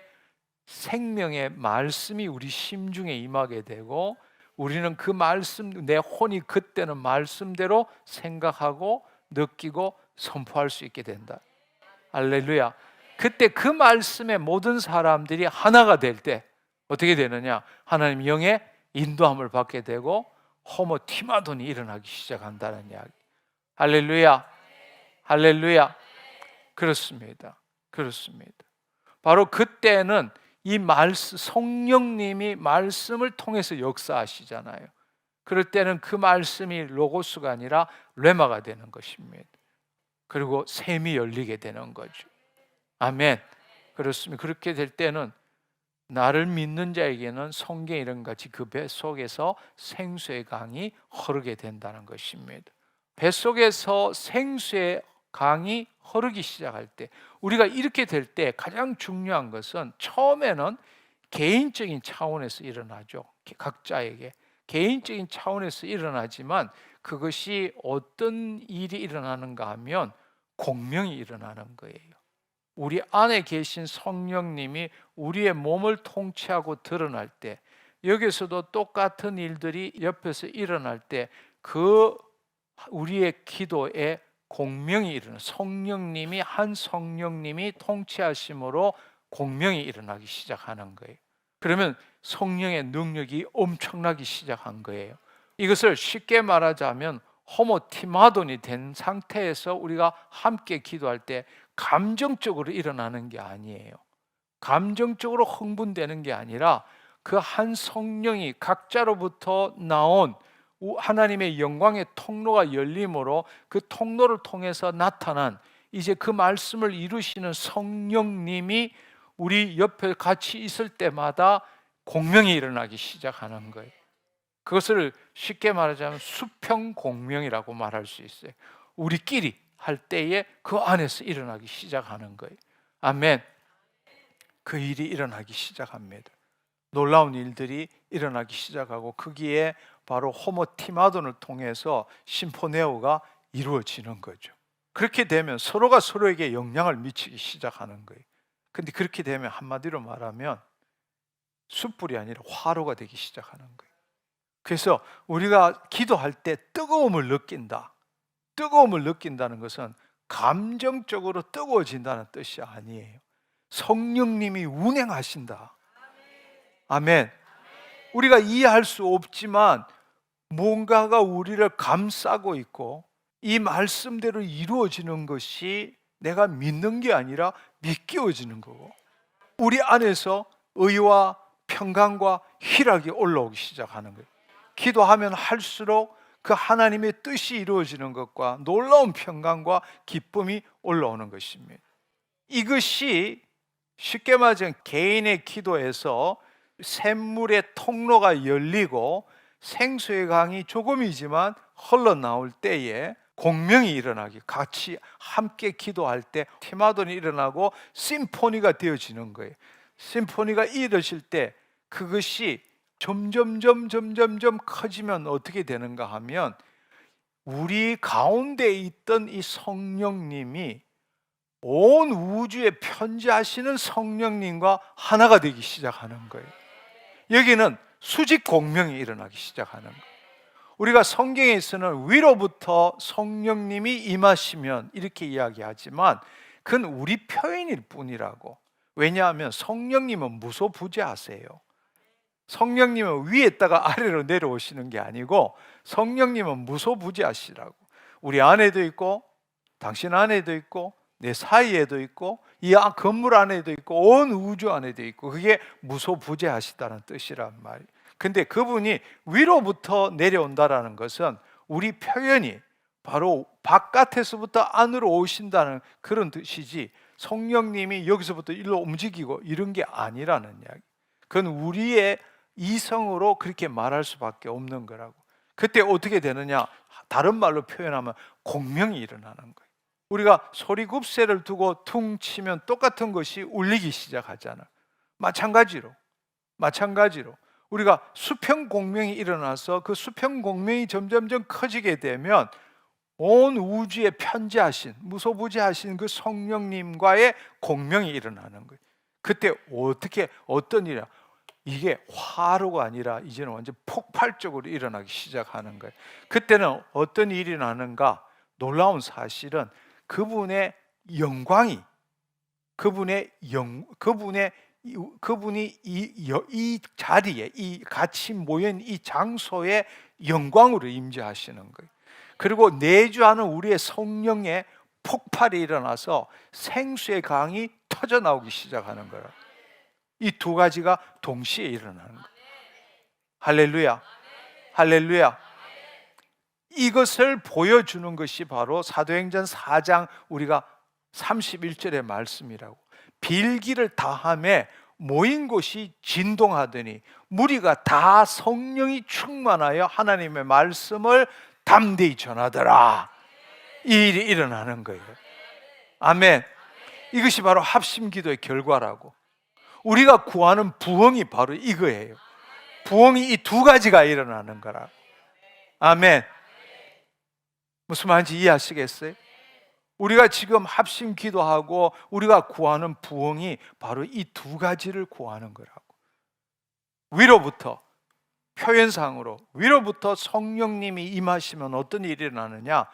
A: 생명의 말씀이 우리 심중에 임하게 되고 우리는 그 말씀, 내 혼이 그때는 말씀대로 생각하고 느끼고 선포할 수 있게 된다. 할렐루야. 그때 그 말씀에 모든 사람들이 하나가 될 때 어떻게 되느냐? 하나님 영의 인도함을 받게 되고 호모티마돈이 일어나기 시작한다는 이야기. 할렐루야. 할렐루야. 그렇습니다. 그렇습니다. 바로 그때는 이 말씀, 성령님이 말씀을 통해서 역사하시잖아요. 그럴 때는 그 말씀이 로고스가 아니라 레마가 되는 것입니다. 그리고 샘이 열리게 되는 거죠. 아멘. 그렇습니다. 그렇게 될 때는 나를 믿는 자에게는 성경 이런 같이 그 뱃속에서 생수의 강이 흐르게 된다는 것입니다. 뱃속에서 생수의 강이 흐르기 시작할 때, 우리가 이렇게 될 때 가장 중요한 것은 처음에는 개인적인 차원에서 일어나죠. 각자에게 개인적인 차원에서 일어나지만 그것이 어떤 일이 일어나는가 하면 공명이 일어나는 거예요. 우리 안에 계신 성령님이 우리의 몸을 통치하고 드러날 때, 여기서도 똑같은 일들이 옆에서 일어날 때 그 우리의 기도에 공명이 일어나, 성령님이 한 성령님이 통치하심으로 공명이 일어나기 시작하는 거예요. 그러면 성령의 능력이 엄청나기 시작한 거예요. 이것을 쉽게 말하자면 호모티마돈이 된 상태에서 우리가 함께 기도할 때 감정적으로 일어나는 게 아니에요. 감정적으로 흥분되는 게 아니라 그 한 성령이 각자로부터 나온 하나님의 영광의 통로가 열림으로 그 통로를 통해서 나타난 이제 그 말씀을 이루시는 성령님이 우리 옆에 같이 있을 때마다 공명이 일어나기 시작하는 거예요. 그것을 쉽게 말하자면 수평 공명이라고 말할 수 있어요. 우리끼리 할 때에 그 안에서 일어나기 시작하는 거예요. 아멘. 그 일이 일어나기 시작합니다. 놀라운 일들이 일어나기 시작하고 거기에 바로 호모티마돈을 통해서 심포네오가 이루어지는 거죠. 그렇게 되면 서로가 서로에게 영향을 미치기 시작하는 거예요. 근데 그렇게 되면 한마디로 말하면 숯불이 아니라 화로가 되기 시작하는 거예요. 그래서 우리가 기도할 때 뜨거움을 느낀다. 뜨거움을 느낀다는 것은 감정적으로 뜨거워진다는 뜻이 아니에요. 성령님이 운행하신다. 아멘. 우리가 이해할 수 없지만 뭔가가 우리를 감싸고 있고 이 말씀대로 이루어지는 것이 내가 믿는 게 아니라 믿겨지는 거고, 우리 안에서 의와 평강과 희락이 올라오기 시작하는 거예요. 기도하면 할수록 그 하나님의 뜻이 이루어지는 것과 놀라운 평강과 기쁨이 올라오는 것입니다. 이것이 쉽게 말하면 개인의 기도에서 샘물의 통로가 열리고 생수의 강이 조금이지만 흘러나올 때에 공명이 일어나기, 같이 함께 기도할 때 티마돈이 일어나고 심포니가 되어지는 거예요. 심포니가 이루어질 때 그것이 점점 커지면 어떻게 되는가 하면 우리 가운데 있던 이 성령님이 온 우주에 편지하시는 성령님과 하나가 되기 시작하는 거예요. 여기는 수직 공명이 일어나기 시작하는 거예요. 우리가 성경에서는 위로부터 성령님이 임하시면 이렇게 이야기하지만 그건 우리 표현일 뿐이라고. 왜냐하면 성령님은 무소부재하세요. 성령님은 위에다가 아래로 내려오시는 게 아니고 성령님은 무소부재하시라고. 우리 안에도 있고 당신 안에도 있고 내 사이에도 있고 이 건물 안에도 있고 온 우주 안에도 있고, 그게 무소부재하시다는 뜻이란 말이에요. 근데 그분이 위로부터 내려온다라는 것은 우리 표현이 바로 바깥에서부터 안으로 오신다는 그런 뜻이지, 성령님이 여기서부터 일로 움직이고 이런 게 아니라는 이야기. 그건 우리의 이성으로 그렇게 말할 수밖에 없는 거라고. 그때 어떻게 되느냐, 다른 말로 표현하면 공명이 일어나는 거예요. 우리가 소리굽새를 두고 퉁 치면 똑같은 것이 울리기 시작하잖아. 마찬가지로 우리가 수평 공명이 일어나서 그 수평 공명이 점점점 커지게 되면 온 우주에 편지하신 무소부재하신 그 성령님과의 공명이 일어나는 거예요. 그때 어떤 일이야? 이게 화로가 아니라 이제는 완전 폭발적으로 일어나기 시작하는 거예요. 그때는 어떤 일이 나는가? 놀라운 사실은 그분의 영광이, 그분이 이 자리에, 이 같이 모인 이 장소에 영광으로 임재하시는 거예요. 그리고 내주하는 우리의 성령의 폭발이 일어나서 생수의 강이 터져 나오기 시작하는 거예요. 이 두 가지가 동시에 일어나는 거예요. 할렐루야, 할렐루야. 이것을 보여주는 것이 바로 사도행전 4장 우리가 31절의 말씀이라고. 빌기를 다함에 모인 곳이 진동하더니 무리가 다 성령이 충만하여 하나님의 말씀을 담대히 전하더라. 이 일이 일어나는 거예요. 아멘. 이것이 바로 합심기도의 결과라고. 우리가 구하는 부흥이 바로 이거예요. 부흥이 이 두 가지가 일어나는 거라. 아멘. 무슨 말인지 이해하시겠어요? 우리가 지금 합심 기도하고 우리가 구하는 부흥이 바로 이 두 가지를 구하는 거라고. 위로부터, 표현상으로 위로부터 성령님이 임하시면 어떤 일이 일어나느냐?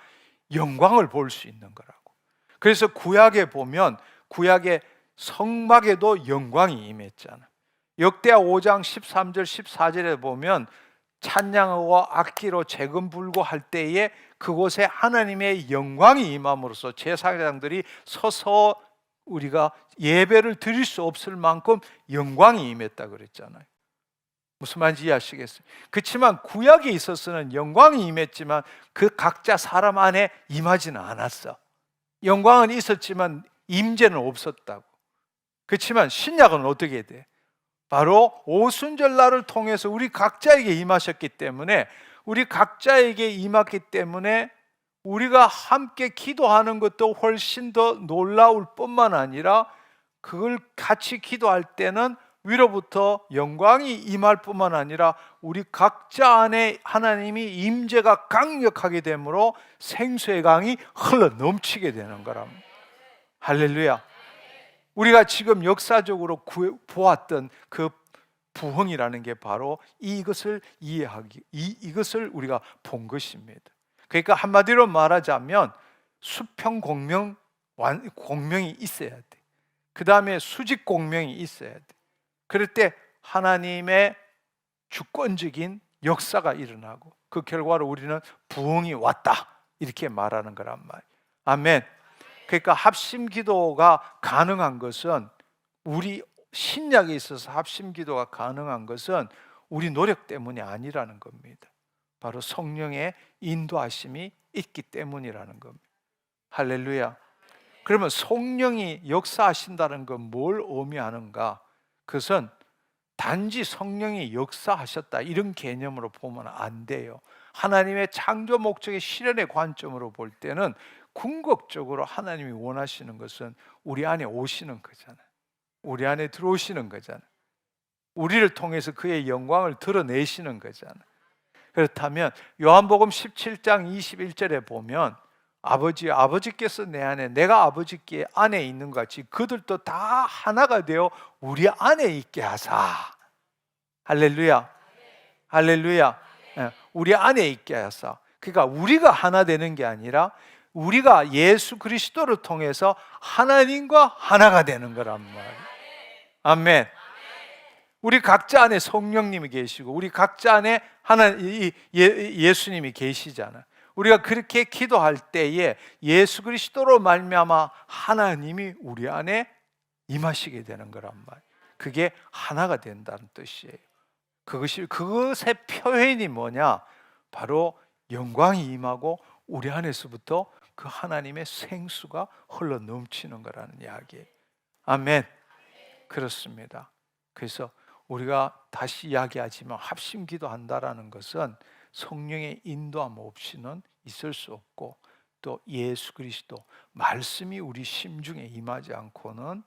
A: 영광을 볼 수 있는 거라고. 그래서 구약에 보면 구약의 성막에도 영광이 임했잖아. 역대하 5장 13절 14절에 보면 찬양하고 악기로 재금 불고 할 때에 그곳에 하나님의 영광이 임함으로써 제사장들이 서서 우리가 예배를 드릴 수 없을 만큼 영광이 임했다 그랬잖아요. 무슨 말인지 이해하시겠어요? 그렇지만 구약에 있어서는 영광이 임했지만 그 각자 사람 안에 임하지는 않았어. 영광은 있었지만 임재는 없었다고. 그렇지만 신약은 어떻게 돼? 바로 오순절날을 통해서 우리 각자에게 임하셨기 때문에, 우리 각자에게 임했기 때문에 우리가 함께 기도하는 것도 훨씬 더 놀라울 뿐만 아니라 그걸 같이 기도할 때는 위로부터 영광이 임할 뿐만 아니라 우리 각자 안에 하나님이 임재가 강력하게 되므로 생수의 강이 흘러 넘치게 되는 거랍니다. 할렐루야. 우리가 지금 역사적으로 보았던 그 부흥이라는 게 바로 이것을 이해하기, 이것을 우리가 본 것입니다. 그러니까 한마디로 말하자면 수평 공명이 있어야 돼. 그 다음에 수직 공명이 있어야 돼. 그럴 때 하나님의 주권적인 역사가 일어나고 그 결과로 우리는 부흥이 왔다 이렇게 말하는 거란 말이에요. 아멘. 그러니까 합심기도가 가능한 것은, 우리 신약에 있어서 합심기도가 가능한 것은 우리 노력 때문이 아니라는 겁니다. 바로 성령의 인도하심이 있기 때문이라는 겁니다. 할렐루야. 그러면 성령이 역사하신다는 건 뭘 의미하는가? 그것은 단지 성령이 역사하셨다 이런 개념으로 보면 안 돼요. 하나님의 창조 목적의 실현의 관점으로 볼 때는 궁극적으로 하나님이 원하시는 것은 우리 안에 오시는 거잖아요. 우리 안에 들어오시는 거잖아요. 우리를 통해서 그의 영광을 드러내시는 거잖아요. 그렇다면 요한복음 17장 21절에 보면 아버지께서 내 안에, 내가 아버지께 안에 있는 것 같이 그들도 다 하나가 되어 우리 안에 있게 하사. 할렐루야. 할렐루야. 예, 우리 안에 있게 하사. 그러니까 우리가 하나 되는 게 아니라 우리가 예수 그리스도를 통해서 하나님과 하나가 되는 거란 말이에요. 아멘. 우리 각자 안에 성령님이 계시고 우리 각자 안에 예수님이 계시잖아. 우리가 그렇게 기도할 때에 예수 그리스도로 말미암아 하나님이 우리 안에 임하시게 되는 거란 말이에요. 그게 하나가 된다는 뜻이에요. 그것의 표현이 뭐냐? 바로 영광이 임하고 우리 안에서부터 그 하나님의 생수가 흘러 넘치는 거라는 이야기예요. 아멘. 그렇습니다. 그래서 우리가 다시 이야기하지만 합심 기도한다라는 것은 성령의 인도함 없이는 있을 수 없고, 또 예수 그리스도 말씀이 우리 심중에 임하지 않고는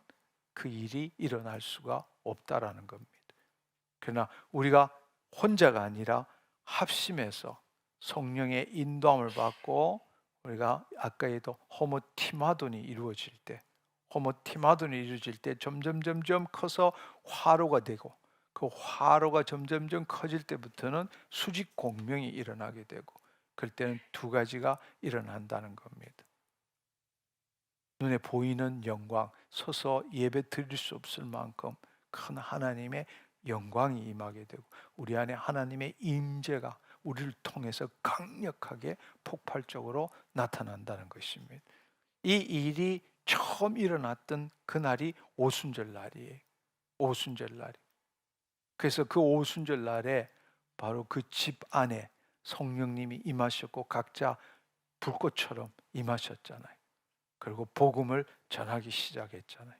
A: 그 일이 일어날 수가 없다라는 겁니다. 그러나 우리가 혼자가 아니라 합심해서 성령의 인도함을 받고, 우리가 아까에도 호모티마돈이 이루어질 때, 점점 커서 화로가 되고, 그 화로가 점점 커질 때부터는 수직 공명이 일어나게 되고, 그럴 때는 두 가지가 일어난다는 겁니다. 눈에 보이는 영광, 서서 예배 드릴 수 없을 만큼 큰 하나님의 영광이 임하게 되고, 우리 안에 하나님의 임재가 우리를 통해서 강력하게 폭발적으로 나타난다는 것입니다. 이 일이 처음 일어났던 그날이 오순절 날이에요. 오순절 날. 그래서 그 오순절 날에 바로 그 집 안에 성령님이 임하셨고 각자 불꽃처럼 임하셨잖아요. 그리고 복음을 전하기 시작했잖아요.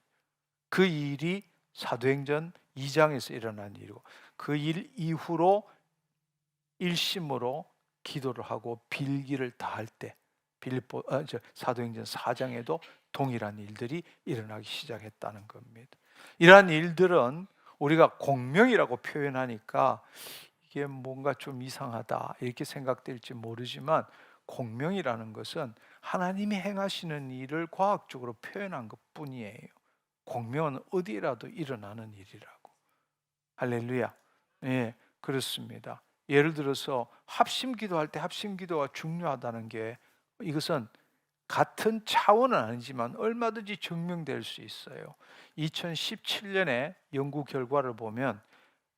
A: 그 일이 사도행전 2장에서 일어난 일이고, 그 일 이후로 일심으로 기도를 하고 빌기를 다할 때 사도행전 4장에도 동일한 일들이 일어나기 시작했다는 겁니다. 이러한 일들은 우리가 공명이라고 표현하니까 이게 뭔가 좀 이상하다 이렇게 생각될지 모르지만, 공명이라는 것은 하나님이 행하시는 일을 과학적으로 표현한 것뿐이에요. 공명은 어디라도 일어나는 일이라고. 할렐루야. 예, 그렇습니다. 예를 들어서 합심 기도할 때 합심 기도가 중요하다는 게, 이것은 같은 차원은 아니지만 얼마든지 증명될 수 있어요. 2017년에 연구 결과를 보면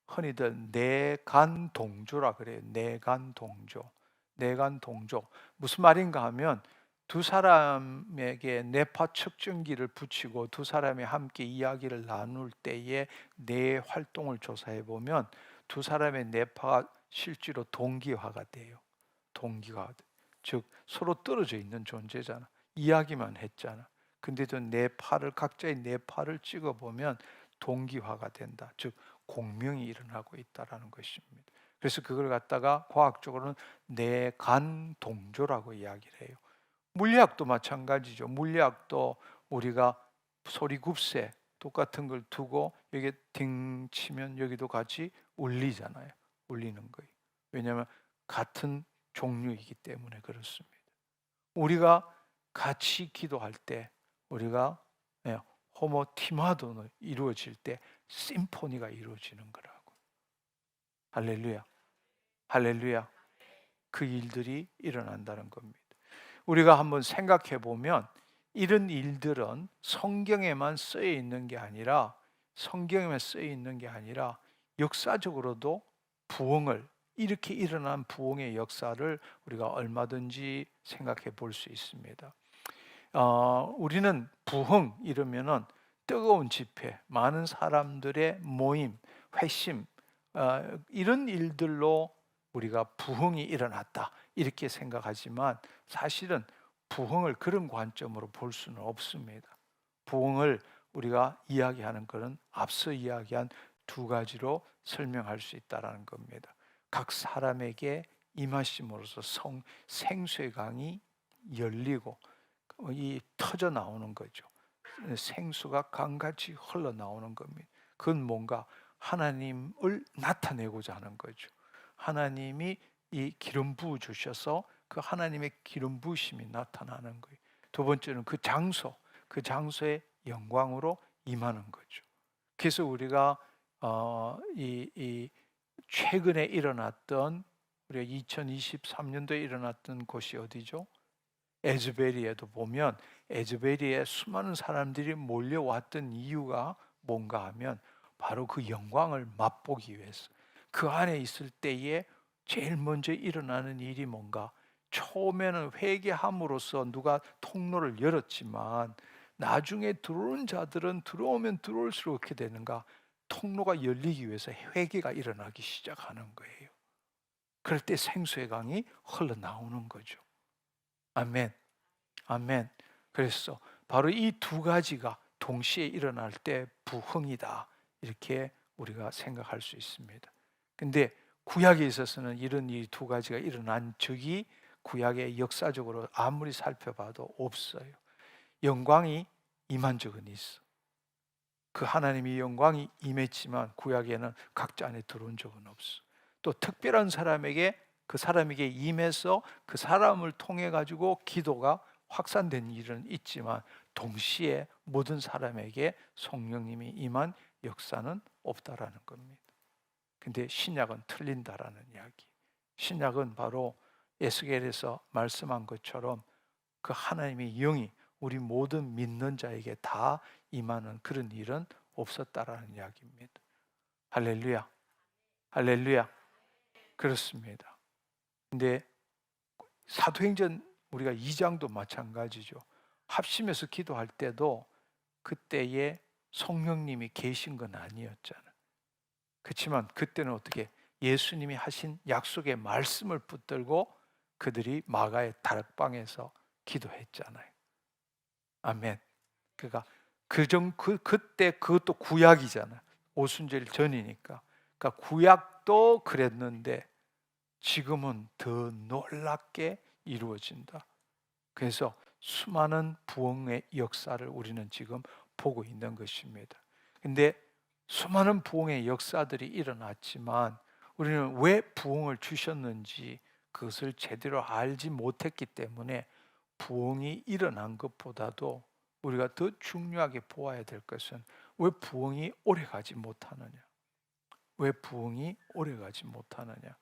A: 흔히들 내간 동조라 그래요. 내간 동조. 내간 동조. 무슨 말인가 하면 두 사람에게 뇌파 측정기를 붙이고 두 사람이 함께 이야기를 나눌 때에 뇌 활동을 조사해 보면 두 사람의 뇌파가 실제로 동기화가 돼요. 동기화. 즉 서로 떨어져 있는 존재잖아. 이야기만 했잖아. 근데도 각자의 뇌파를 찍어 보면 동기화가 된다. 즉 공명이 일어나고 있다라는 것입니다. 그래서 그걸 갖다가 과학적으로는 뇌간 동조라고 이야기를 해요. 물리학도 마찬가지죠. 물리학도 우리가 소리굽새 똑같은 걸 두고 여기 딩 치면 여기도 같이 울리잖아요. 울리는 거예요. 왜냐하면 같은 종류이기 때문에 그렇습니다. 우리가 같이 기도할 때, 우리가 호모티마돈이 이루어질 때 심포니가 이루어지는 거라고. 할렐루야. 할렐루야. 그 일들이 일어난다는 겁니다. 우리가 한번 생각해 보면 이런 일들은 성경에만 쓰여 있는 게 아니라 역사적으로도 이렇게 일어난 부흥의 역사를 우리가 얼마든지 생각해 볼 수 있습니다. 우리는 부흥 이러면은 뜨거운 집회, 많은 사람들의 모임, 회심, 이런 일들로 우리가 부흥이 일어났다 이렇게 생각하지만, 사실은 부흥을 그런 관점으로 볼 수는 없습니다. 부흥을 우리가 이야기하는 것은 앞서 이야기한 두 가지로 설명할 수 있다는 겁니다. 각 사람에게 임하심으로써 생수의 강이 열리고 이 터져 나오는 거죠. 생수가 강같이 흘러나오는 겁니다. 그건 뭔가 하나님을 나타내고자 하는 거죠. 하나님이 이 기름 부어 주셔서 그 하나님의 기름 부으심이 나타나는 거예요. 두 번째는 그 장소의 영광으로 임하는 거죠. 그래서 우리가 이 최근에 일어났던, 우리가 2023년도에 일어났던 곳이 어디죠? 에즈베리에도 보면 에즈베리에 수많은 사람들이 몰려왔던 이유가 뭔가 하면 바로 그 영광을 맛보기 위해서. 그 안에 있을 때에 제일 먼저 일어나는 일이 뭔가, 처음에는 회개함으로써 누가 통로를 열었지만 나중에 들어온 자들은 들어오면 들어올수록 어떻게 되는가? 통로가 열리기 위해서 회개가 일어나기 시작하는 거예요. 그럴 때 생수의 강이 흘러나오는 거죠. 아멘. 아멘. 그래서 바로 이 두 가지가 동시에 일어날 때 부흥이다, 이렇게 우리가 생각할 수 있습니다. 근데 구약에 있어서는 이런 이 두 가지가 일어난 적이 구약의 역사적으로 아무리 살펴봐도 없어요. 영광이 임한 적은 있어. 그 하나님의 영광이 임했지만 구약에는 각자 안에 들어온 적은 없어. 또 특별한 사람에게, 그 사람에게 임해서 그 사람을 통해 가지고 기도가 확산된 일은 있지만 동시에 모든 사람에게 성령님이 임한 역사는 없다라는 겁니다. 근데 신약은 틀린다라는 이야기. 신약은 바로 에스겔에서 말씀한 것처럼 그 하나님의 영이 우리 모든 믿는 자에게 다 임하는 그런 일은 없었다라는 이야기입니다. 할렐루야. 할렐루야. 그렇습니다. 근데 사도행전 우리가 2장도 마찬가지죠. 합심해서 기도할 때도 그때에 성령님이 계신 건 아니었잖아요. 그렇지만 그때는 어떻게, 예수님이 하신 약속의 말씀을 붙들고 그들이 마가의 다락방에서 기도했잖아요. 아멘. 그러니까 그때 그것도 구약이잖아요. 오순절 전이니까. 그러니까 구약도 그랬는데 지금은 더 놀랍게 이루어진다. 그래서 수많은 부흥의 역사를 우리는 지금 보고 있는 것입니다. 근데 수많은 부흥의 역사들이 일어났지만 우리는 왜 부흥을 주셨는지 그것을 제대로 알지 못했기 때문에 부흥이 일어난 것보다도 우리가 더 중요하게 보아야 될 것은 왜 부흥이 오래가지 못하느냐. 왜 부흥이 오래가지 못하느냐.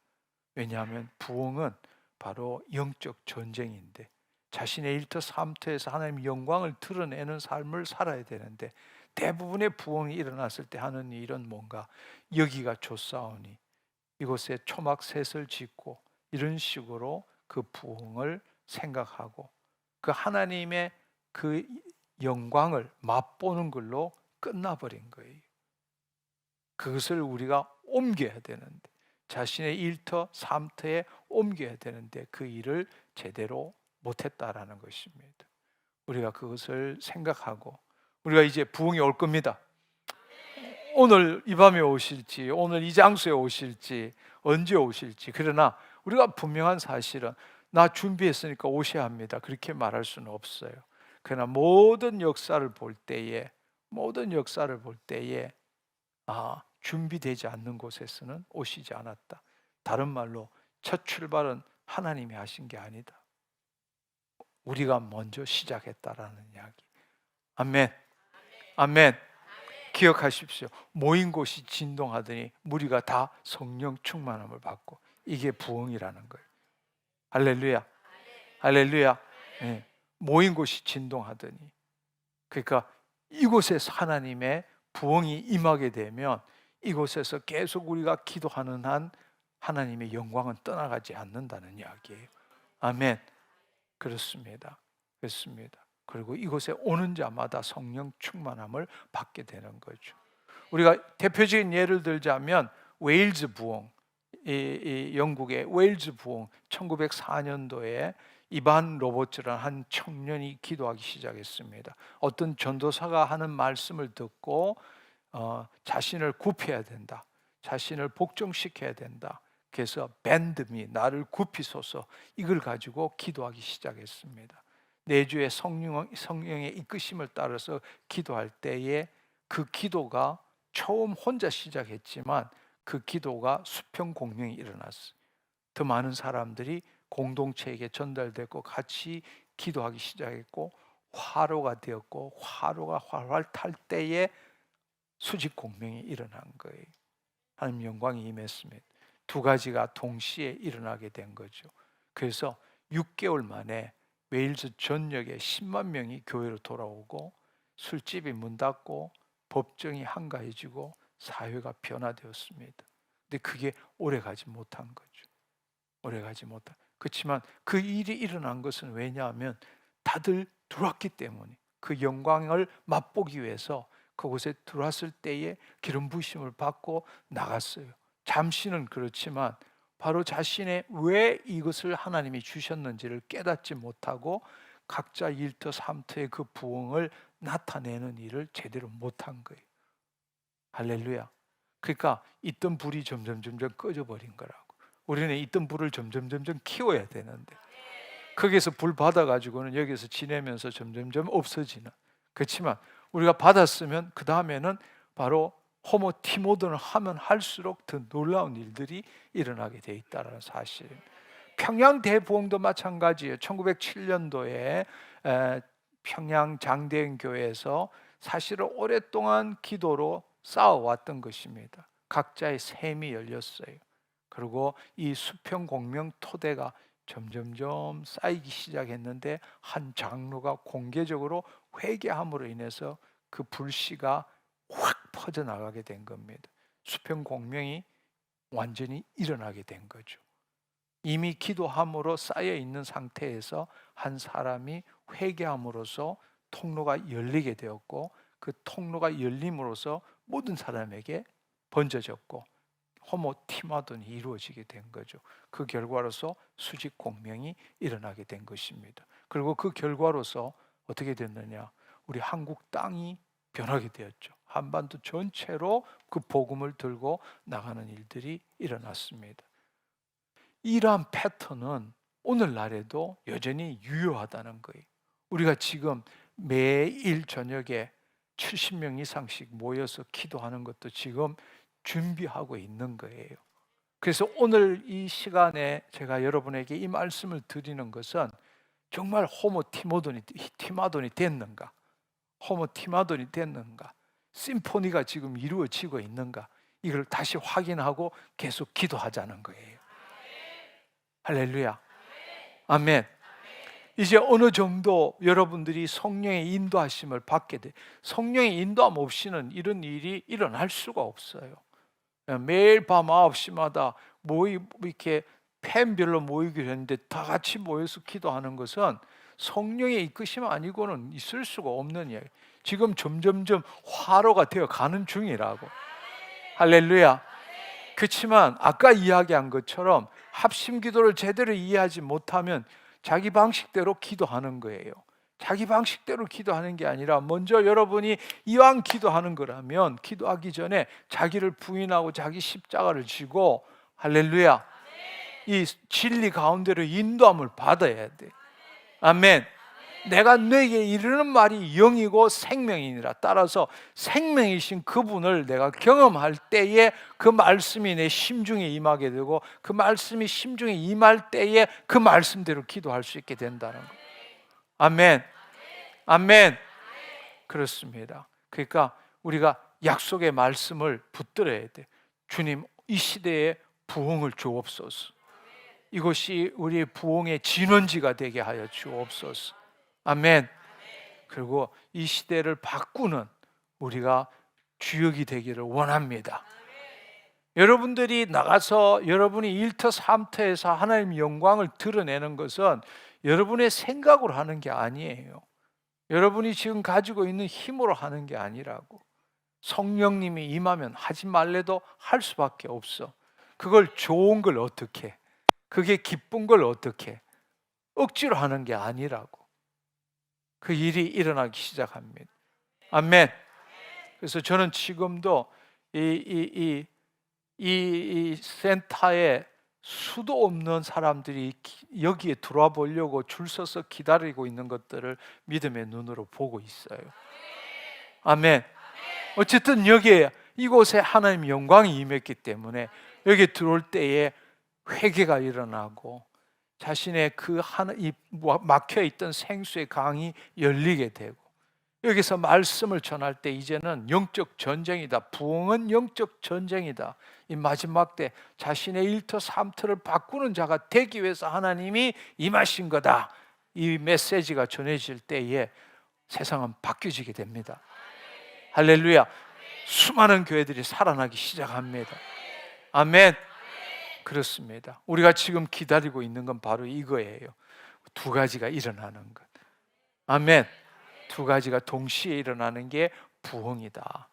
A: 왜냐하면 부흥은 바로 영적 전쟁인데 자신의 일터 삼터에서 하나님의 영광을 드러내는 삶을 살아야 되는데 대부분의 부흥이 일어났을 때 하는 일은 뭔가, 여기가 좋사오니 이곳에 초막셋을 짓고 이런 식으로 그 부흥을 생각하고 그 하나님의 그 영광을 맛보는 걸로 끝나버린 거예요. 그것을 우리가 옮겨야 되는데, 자신의 일터 삼터에 옮겨야 되는데 그 일을 제대로 못했다라는 것입니다. 우리가 그것을 생각하고 우리가 이제 부흥이 올 겁니다. 오늘 이 밤에 오실지, 오늘 이 장소에 오실지, 언제 오실지. 그러나 우리가 분명한 사실은 나 준비했으니까 오셔야 합니다, 그렇게 말할 수는 없어요. 그러나 모든 역사를 볼 때에 준비되지 않는 곳에서는 오시지 않았다. 다른 말로 첫 출발은 하나님이 하신 게 아니다. 우리가 먼저 시작했다라는 이야기. 아멘. 아멘. 기억하십시오. 모인 곳이 진동하더니 무리가 다 성령 충만함을 받고, 이게 부흥이라는 거예요. 할렐루야. 할렐루야. 네. 모인 곳이 진동하더니, 그러니까 이곳에서 하나님의 부흥이 임하게 되면 이곳에서 계속 우리가 기도하는 한 하나님의 영광은 떠나가지 않는다는 이야기예요. 아멘. 그렇습니다. 그렇습니다. 그리고 이곳에 오는 자마다 성령 충만함을 받게 되는 거죠. 우리가 대표적인 예를 들자면 웨일즈 부흥, 이 영국의 웨일즈 부흥, 1904년도에 이반 로버츠라는 한 청년이 기도하기 시작했습니다. 어떤 전도사가 하는 말씀을 듣고 자신을 굽혀야 된다, 자신을 복종시켜야 된다. 그래서 밴드미 나를 굽히소서 이걸 가지고 기도하기 시작했습니다. 내주의 성령의 이끄심을 따라서 기도할 때에 그 기도가 처음 혼자 시작했지만 그 기도가 수평 공명이 일어났어요. 더 많은 사람들이 공동체에게 전달되고 같이 기도하기 시작했고 화로가 되었고 화로가 활활 탈 때에 수직 공명이 일어난 거예요. 하나님 영광이 임했습니다. 두 가지가 동시에 일어나게 된 거죠. 그래서 6개월 만에 웨일즈 전역에 10만 명이 교회로 돌아오고 술집이 문 닫고 법정이 한가해지고 사회가 변화되었습니다. 근데 그게 오래가지 못한 거죠. 오래가지 못한. 그렇지만 그 일이 일어난 것은 왜냐하면 다들 들어왔기 때문에 그 영광을 맛보기 위해서 그곳에 들어왔을 때에 기름 부으심을 받고 나갔어요. 잠시는 그렇지만 바로 자신의 왜 이것을 하나님이 주셨는지를 깨닫지 못하고 각자 일터 삼터의 그 부흥을 나타내는 일을 제대로 못한 거예요. 할렐루야. 그러니까 있던 불이 점점 꺼져버린 거라고. 우리는 있던 불을 점점 키워야 되는데 거기에서 불 받아가지고는 여기서 지내면서 점점 없어지는. 그렇지만 우리가 받았으면 그 다음에는 바로 호모 티모드를 하면 할수록 더 놀라운 일들이 일어나게 돼 있다는 사실. 평양 대부흥도 마찬가지예요. 1907년도에 평양 장대인 교회에서 사실은 오랫동안 기도로 쌓아왔던 것입니다. 각자의 샘이 열렸어요. 그리고 이 수평 공명 토대가 점점점 쌓이기 시작했는데 한 장로가 공개적으로 회개함으로 인해서 그 불씨가 확 퍼져나가게 된 겁니다. 수평 공명이 완전히 일어나게 된 거죠. 이미 기도함으로 쌓여 있는 상태에서 한 사람이 회개함으로써 통로가 열리게 되었고 그 통로가 열림으로써 모든 사람에게 번져졌고 호모 티마돈이 이루어지게 된 거죠. 그 결과로서 수직 공명이 일어나게 된 것입니다. 그리고 그 결과로서 어떻게 됐느냐? 우리 한국 땅이 변하게 되었죠. 한반도 전체로 그 복음을 들고 나가는 일들이 일어났습니다. 이러한 패턴은 오늘날에도 여전히 유효하다는 거예요. 우리가 지금 매일 저녁에 70명 이상씩 모여서 기도하는 것도 지금 준비하고 있는 거예요. 그래서 오늘 이 시간에 제가 여러분에게 이 말씀을 드리는 것은 정말 호모 티마돈이 됐는가? 호모 티마돈이 됐는가? 심포니가 지금 이루어지고 있는가? 이걸 다시 확인하고 계속 기도하자는 거예요. 할렐루야. 아멘. 이제 어느 정도 여러분들이 성령의 인도하심을 받게 돼. 성령의 인도함 없이는 이런 일이 일어날 수가 없어요. 매일 밤 9시마다 이렇게 팬별로 모이기로 했는데 다 같이 모여서 기도하는 것은 성령의 이끄심 아니고는 있을 수가 없는 이야기. 지금 점점점 화로가 되어 가는 중이라고. 할렐루야. 그렇지만 아까 이야기한 것처럼 합심 기도를 제대로 이해하지 못하면 자기 방식대로 기도하는 거예요. 자기 방식대로 기도하는 게 아니라 먼저 여러분이 이왕 기도하는 거라면 기도하기 전에 자기를 부인하고 자기 십자가를 지고 할렐루야 이 진리 가운데로 인도함을 받아야 돼. 아멘. 내가 너에게 이르는 말이 영이고 생명이니라. 따라서 생명이신 그분을 내가 경험할 때에 그 말씀이 내 심중에 임하게 되고 그 말씀이 심중에 임할 때에 그 말씀대로 기도할 수 있게 된다는 거. 아멘. 아멘. 그렇습니다. 그러니까 우리가 약속의 말씀을 붙들어야 돼. 주님, 이 시대에 부흥을 주옵소서. 이것이 우리의 부흥의 진원지가 되게 하여 주옵소서. 아멘. 그리고 이 시대를 바꾸는 우리가 주역이 되기를 원합니다. 여러분들이 나가서 여러분이 일터 삼터에서 하나님의 영광을 드러내는 것은 여러분의 생각으로 하는 게 아니에요. 여러분이 지금 가지고 있는 힘으로 하는 게 아니라고. 성령님이 임하면 하지 말래도 할 수밖에 없어. 그걸 좋은 걸 어떻게, 그게 기쁜 걸 어떻게, 억지로 하는 게 아니라고. 그 일이 일어나기 시작합니다. 아멘. 그래서 저는 지금도 이 센터에 수도 없는 사람들이 여기에 들어와 보려고 줄 서서 기다리고 있는 것들을 믿음의 눈으로 보고 있어요. 아멘. 어쨌든 여기에 이곳에 하나님의 영광이 임했기 때문에 여기 들어올 때에 회개가 일어나고 자신의 이 막혀 있던 생수의 강이 열리게 되고, 여기서 말씀을 전할 때 이제는 영적 전쟁이다. 부흥은 영적 전쟁이다. 이 마지막 때 자신의 일터 삼터를 바꾸는 자가 되기 위해서 하나님이 임하신 거다. 이 메시지가 전해질 때에 세상은 바뀌어지게 됩니다. 할렐루야. 수많은 교회들이 살아나기 시작합니다. 아멘. 그렇습니다. 우리가 지금 기다리고 있는 건 바로 이거예요. 두 가지가 일어나는 것. 아멘. 두 가지가 동시에 일어나는 게 부흥이다.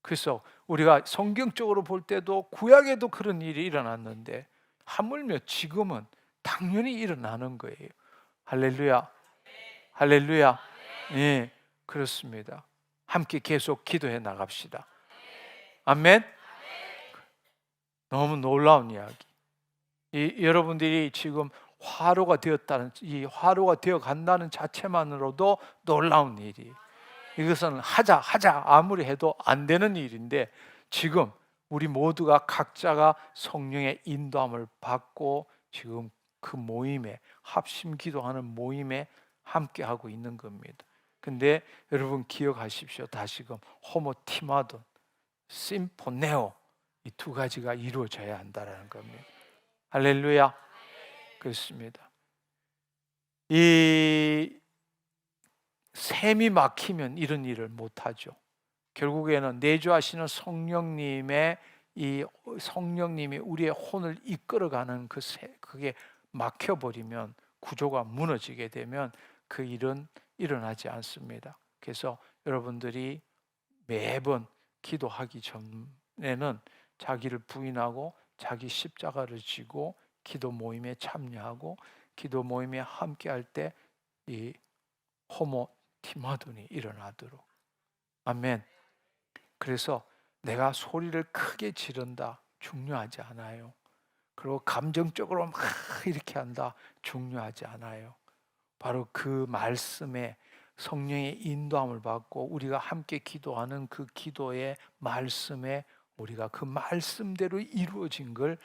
A: 그래서 우리가 성경적으로 볼 때도 구약에도 그런 일이 일어났는데 하물며 지금은 당연히 일어나는 거예요. 할렐루야. 할렐루야. 예, 그렇습니다. 함께 계속 기도해 나갑시다. 아멘. 너무 놀라운 이야기. 여러분들이 지금 화로가 되었다는, 이 화로가 되어 간다는 자체만으로도 놀라운 일이. 이것은 하자 아무리 해도 안 되는 일인데, 지금 우리 모두가 각자가 성령의 인도함을 받고 지금 그 모임에, 합심 기도하는 모임에 함께 하고 있는 겁니다. 근데 여러분 기억하십시오. 다시금 호모티마돈, 심포네오, 이 두 가지가 이루어져야 한다는 겁니다. 할렐루야. 그렇습니다. 이 샘이 막히면 이런 일을 못하죠. 결국에는 내주하시는 성령님이 우리의 혼을 이끌어가는 그게 막혀버리면, 구조가 무너지게 되면 그 일은 일어나지 않습니다. 그래서 여러분들이 매번 기도하기 전에는 자기를 부인하고 자기 십자가를 지고 기도 모임에 참여하고 기도 모임에 함께할 때 이 호모 티마돈이 일어나도록. 아멘. 그래서 내가 소리를 크게 지른다 중요하지 않아요. 그리고 감정적으로 막 이렇게 한다 중요하지 않아요. 바로 그 말씀에 성령의 인도함을 받고 우리가 함께 기도하는 그 기도의 말씀에 우리가 그 말씀대로 이루어진 걸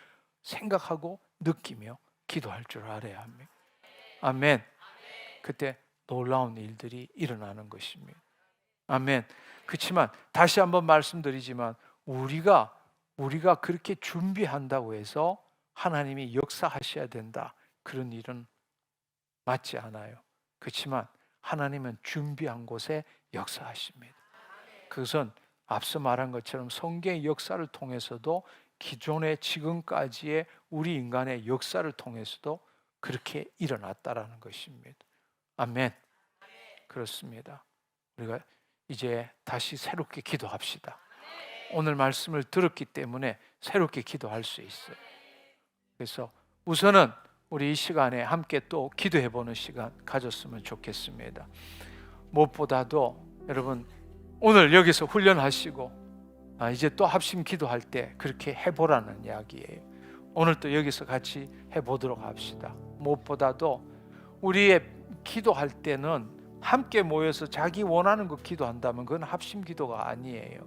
A: 생각하고 느끼며 기도할 줄 알아야 합니다. 아멘. 그때 놀라운 일들이 일어나는 것입니다. 아멘. 그렇지만 다시 한번 말씀드리지만 우리가 그렇게 준비한다고 해서 하나님이 역사하셔야 된다, 그런 일은 맞지 않아요. 그렇지만 하나님은 준비한 곳에 역사하십니다. 그것은 앞서 말한 것처럼 성경의 역사를 통해서도, 기존의 지금까지의 우리 인간의 역사를 통해서도 그렇게 일어났다라는 것입니다. 아멘. 그렇습니다. 우리가 이제 다시 새롭게 기도합시다. 오늘 말씀을 들었기 때문에 새롭게 기도할 수 있어요. 그래서 우선은 우리 이 시간에 함께 또 기도해보는 시간 가졌으면 좋겠습니다. 무엇보다도 여러분 오늘 여기서 훈련하시고 이제 또 합심 기도할 때 그렇게 해보라는 이야기예요. 오늘 또 여기서 같이 해보도록 합시다. 무엇보다도 우리의 기도할 때는 함께 모여서 자기 원하는 거 기도한다면 그건 합심 기도가 아니에요.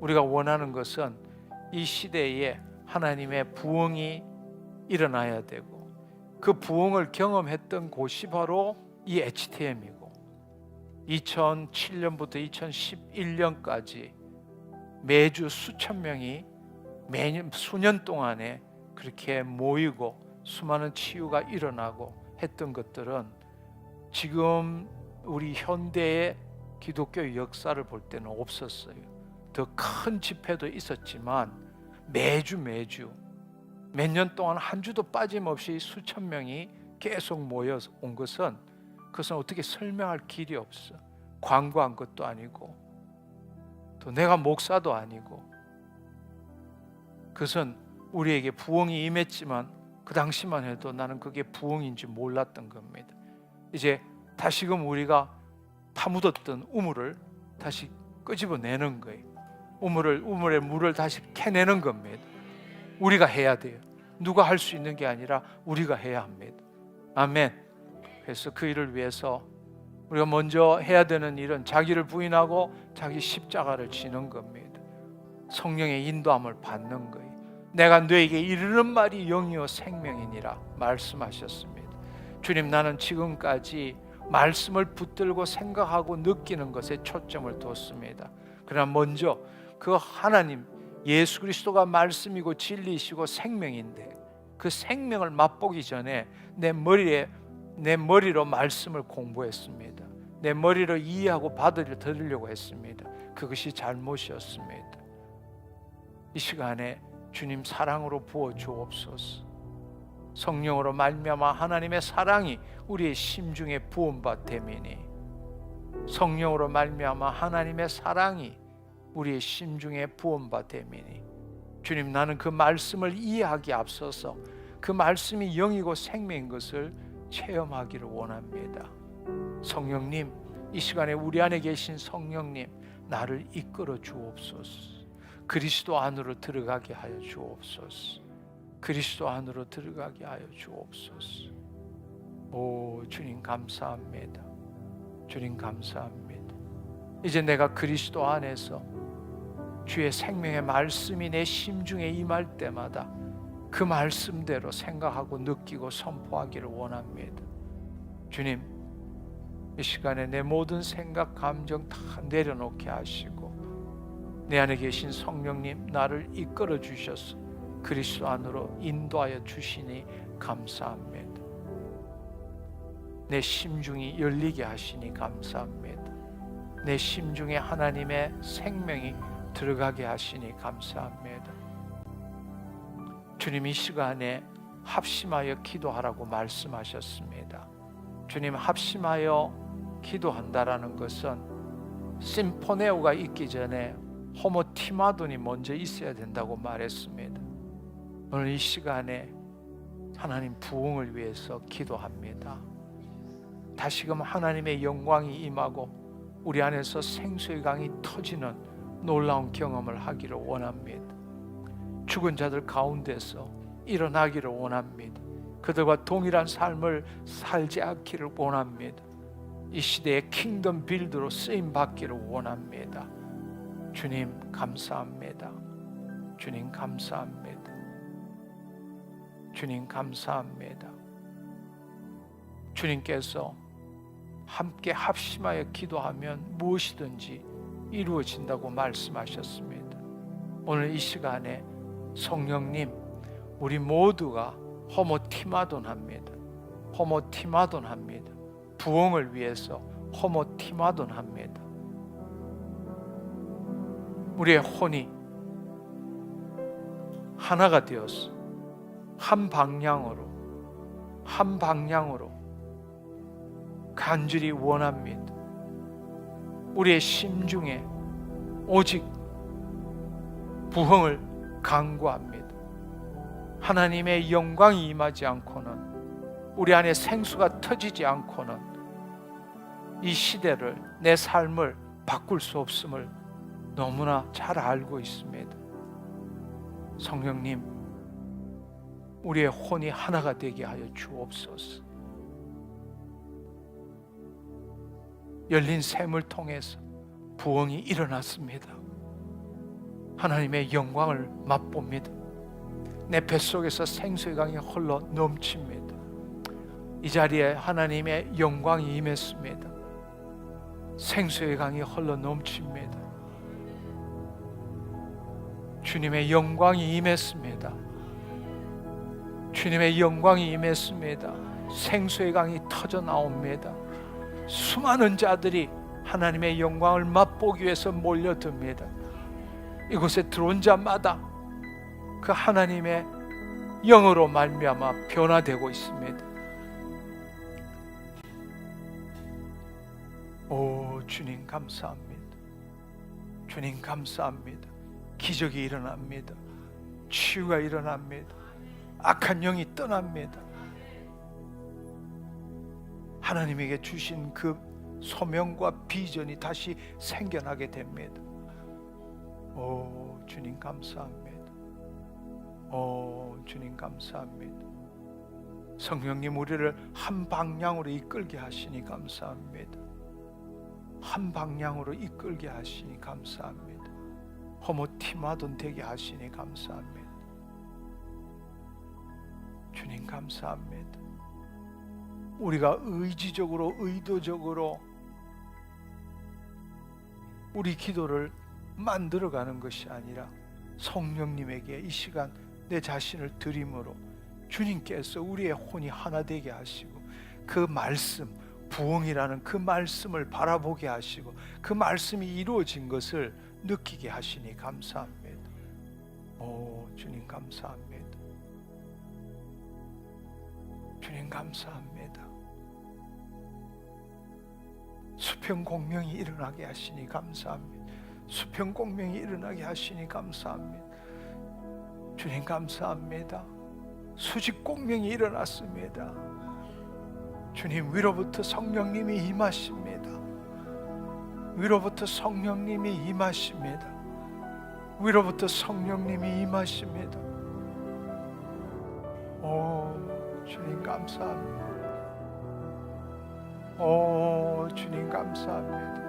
A: 우리가 원하는 것은 이 시대에 하나님의 부흥이 일어나야 되고, 그 부흥을 경험했던 곳이 바로 이 HTM이고, 2007년부터 2011년까지 매주 수천 명이 매년 수년 동안에 그렇게 모이고 수많은 치유가 일어나고 했던 것들은 지금 우리 현대의 기독교 역사를 볼 때는 없었어요. 더 큰 집회도 있었지만 매주 몇 년 동안 한 주도 빠짐없이 수천 명이 계속 모여 온 것은, 그것은 어떻게 설명할 길이 없어. 광고한 것도 아니고 또 내가 목사도 아니고, 그것은 우리에게 부흥이 임했지만 그 당시만 해도 나는 그게 부흥인지 몰랐던 겁니다. 이제 다시금 우리가 파묻었던 우물을 다시 끄집어내는 거예요. 우물의 물을 다시 캐내는 겁니다. 우리가 해야 돼요. 누가 할 수 있는 게 아니라 우리가 해야 합니다. 아멘. 그래서 그 일을 위해서 우리가 먼저 해야 되는 일은 자기를 부인하고 자기 십자가를 지는 겁니다. 성령의 인도함을 받는 거예요. 내가 너에게 이르는 말이 영이요 생명이니라 말씀하셨습니다. 주님, 나는 지금까지 말씀을 붙들고 생각하고 느끼는 것에 초점을 뒀습니다. 그러나 먼저 그 하나님 예수 그리스도가 말씀이고 진리이시고 생명인데 그 생명을 맛보기 전에 내 머리로 말씀을 공부했습니다. 내 머리로 이해하고 받아들이려고 했습니다. 그것이 잘못이었습니다. 이 시간에 주님 사랑으로 부어 주옵소서. 성령으로 말미암아 하나님의 사랑이 우리의 심중에 부은바 되미니, 성령으로 말미암아 하나님의 사랑이 우리의 심중에 부은바 되미니, 주님, 나는 그 말씀을 이해하기 앞서서 그 말씀이 영이고 생명인 것을 체험하기를 원합니다. 성령님, 이 시간에 우리 안에 계신 성령님, 나를 이끌어 주옵소서. 그리스도 안으로 들어가게 하여 주옵소서. 그리스도 안으로 들어가게 하여 주옵소서. 오, 주님 감사합니다. 주님 감사합니다. 이제 내가 그리스도 안에서 주의 생명의 말씀이 내 심중에 임할 때마다 그 말씀대로 생각하고 느끼고 선포하기를 원합니다. 주님, 이 시간에 내 모든 생각, 감정 다 내려놓게 하시고 내 안에 계신 성령님, 나를 이끌어 주셔서 그리스도 안으로 인도하여 주시니 감사합니다. 내 심중이 열리게 하시니 감사합니다. 내 심중에 하나님의 생명이 들어가게 하시니 감사합니다. 주님, 이 시간에 합심하여 기도하라고 말씀하셨습니다. 주님, 합심하여 기도한다라는 것은 심포네오가 있기 전에 호모티마돈이 먼저 있어야 된다고 말했습니다. 오늘 이 시간에 하나님 부흥을 위해서 기도합니다. 다시금 하나님의 영광이 임하고 우리 안에서 생수의 강이 터지는 놀라운 경험을 하기를 원합니다. 죽은 자들 가운데서 일어나기를 원합니다. 그들과 동일한 삶을 살지 않기를 원합니다. 이 시대의 킹덤 빌드로 쓰임 받기를 원합니다. 주님 감사합니다. 주님 감사합니다. 주님 감사합니다. 주님께서 함께 합심하여 기도하면 무엇이든지 이루어진다고 말씀하셨습니다. 오늘 이 시간에 성령님, 우리 모두가 호모티마돈 합니다. 호모티마돈 합니다. 부흥을 위해서 호모티마돈 합니다. 우리의 혼이 하나가 되어서 한 방향으로 간절히 원합니다. 우리의 심중에 오직 부흥을 간구합니다. 하나님의 영광이 임하지 않고는, 우리 안에 생수가 터지지 않고는 이 시대를, 내 삶을 바꿀 수 없음을 너무나 잘 알고 있습니다. 성령님, 우리의 혼이 하나가 되게 하여 주옵소서. 열린 샘을 통해서 부흥이 일어났습니다. 하나님의 영광을 맛봅니다. 내 뱃속에서 생수의 강이 흘러 넘칩니다. 이 자리에 하나님의 영광이 임했습니다. 생수의 강이 흘러 넘칩니다. 주님의 영광이 임했습니다. 주님의 영광이 임했습니다. 생수의 강이 터져 나옵니다. 수많은 자들이 하나님의 영광을 맛보기 위해서 몰려듭니다. 이곳에 들어온 자마다 그 하나님의 영으로 말미암아 변화되고 있습니다. 오, 주님 감사합니다. 주님 감사합니다. 기적이 일어납니다. 치유가 일어납니다. 악한 영이 떠납니다. 하나님에게 주신 그 소명과 비전이 다시 생겨나게 됩니다. 오, 주님 감사합니다. 주님 감사합니다. 성령님 우리를 한 방향으로 이끌게 하시니 감사합니다. 한 방향으로 이끌게 하시니 감사합니다. 허무티마돈 되게 하시니 감사합니다. 주님 감사합니다. 우리가 의지적으로 의도적으로 우리 기도를 만들어가는 것이 아니라 성령님에게 이 시간 내 자신을 드림으로 주님께서 우리의 혼이 하나 되게 하시고 그 말씀, 부흥이라는 그 말씀을 바라보게 하시고 그 말씀이 이루어진 것을 느끼게 하시니 감사합니다. 주님 감사합니다. 주님 감사합니다. 수평공명이 일어나게 하시니 감사합니다. 수평공명이 일어나게 하시니 감사합니다. 주님 감사합니다. 수직공명이 일어났습니다. 주님 위로부터 성령님이 임하십니다. 위로부터 성령님이 임하십니다. 위로부터 성령님이 임하십니다. 주님 감사합니다. 주님 감사합니다.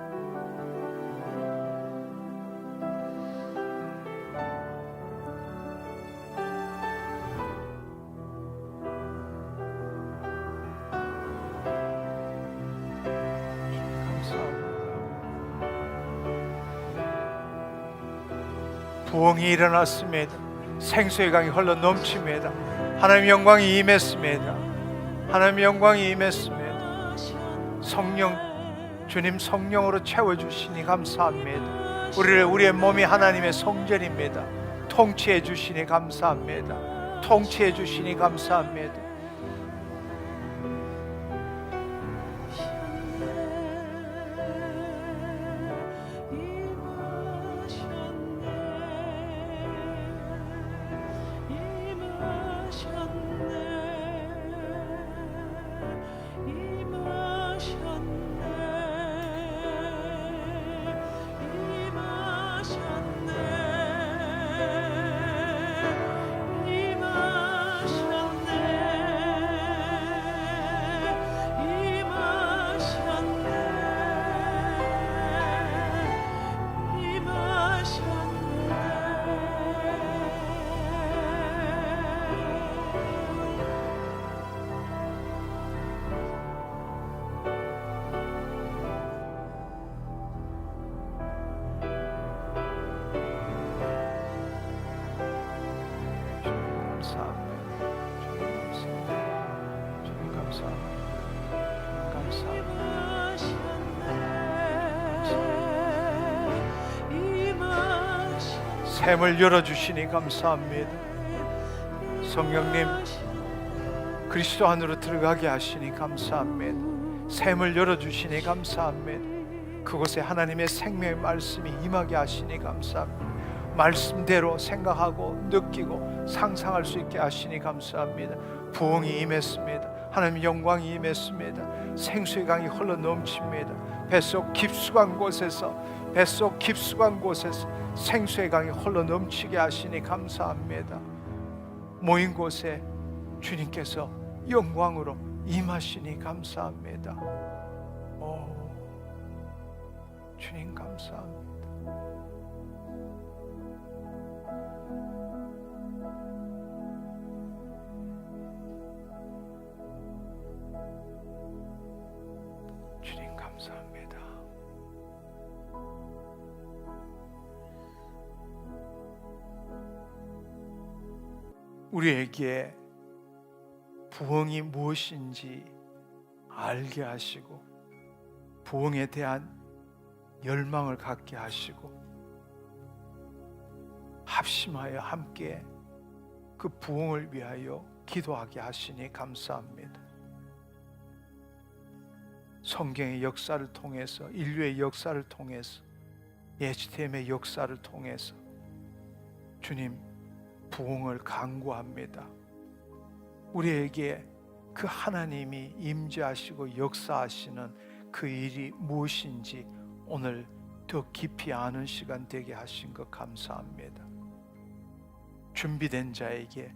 A: 부흥이 일어났습니다. 생수의 강이 흘러 넘칩니다. 하나님의 영광이 임했습니다. 하나님의 영광이 임했습니다. 성령, 주님 성령으로 채워주시니 감사합니다. 우리의 몸이 하나님의 성전입니다. 통치해 주시니 감사합니다. 통치해 주시니 감사합니다. 샘을 열어주시니 감사합니다. 성령님 그리스도 안으로 들어가게 하시니 감사합니다. 샘을 열어주시니 감사합니다. 그곳에 하나님의 생명의 말씀이 임하게 하시니 감사합니다. 말씀대로 생각하고 느끼고 상상할 수 있게 하시니 감사합니다. 부흥이 임했습니다. 하나님의 영광이 임했습니다. 생수의 강이 흘러 넘칩니다. 뱃속 깊숙한 곳에서 생수의 강이 흘러 넘치게 하시니 감사합니다. 모인 곳에 주님께서 영광으로 임하시니 감사합니다. 주님 감사합니다. 주님 감사합니다. 우리에게 부흥이 무엇인지 알게 하시고 부흥에 대한 열망을 갖게 하시고 합심하여 함께 그 부흥을 위하여 기도하게 하시니 감사합니다. 성경의 역사를 통해서 인류의 역사를 통해서 예수님의 역사를 통해서 주님 부흥을 간구합니다. 우리에게 그 하나님이 임재하시고 역사하시는 그 일이 무엇인지 오늘 더 깊이 아는 시간 되게 하신 것 감사합니다. 준비된 자에게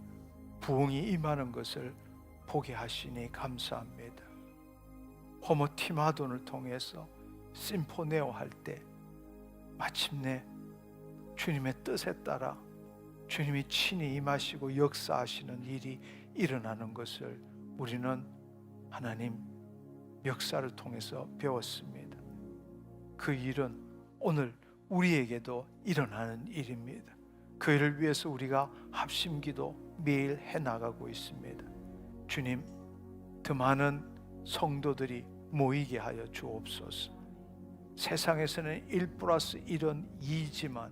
A: 부흥이 임하는 것을 보게 하시니 감사합니다. 호모티마돈을 통해서 심포네오 할 때 마침내 주님의 뜻에 따라 주님이 친히 임하시고 역사하시는 일이 일어나는 것을 우리는 하나님 역사를 통해서 배웠습니다. 그 일은 오늘 우리에게도 일어나는 일입니다. 그 일을 위해서 우리가 합심기도 매일 해나가고 있습니다. 주님, 더 많은 성도들이 모이게 하여 주옵소서. 세상에서는 1+1은 2지만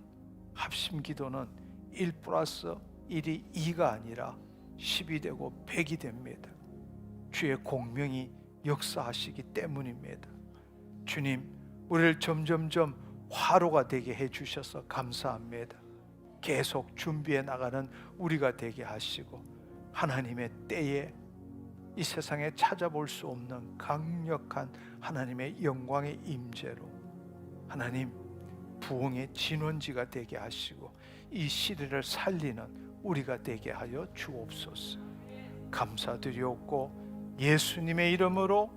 A: 합심기도는 1+1이 2가 아니라 10이 되고 100이 됩니다. 주의 공명이 역사하시기 때문입니다. 주님, 우리를 점점점 화로가 되게 해주셔서 감사합니다. 계속 준비해 나가는 우리가 되게 하시고 하나님의 때에 이 세상에 찾아볼 수 없는 강력한 하나님의 영광의 임재로 하나님 부흥의 진원지가 되게 하시고 이 시대를 살리는 우리가 되게 하여 주옵소서. 감사드리옵고 예수님의 이름으로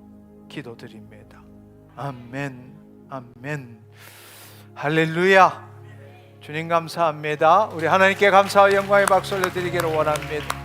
A: 기도드립니다. 아멘, 아멘. 할렐루야. 주님 감사합니다. 우리 하나님께 감사와 영광의 박수 올려드리기를 원합니다.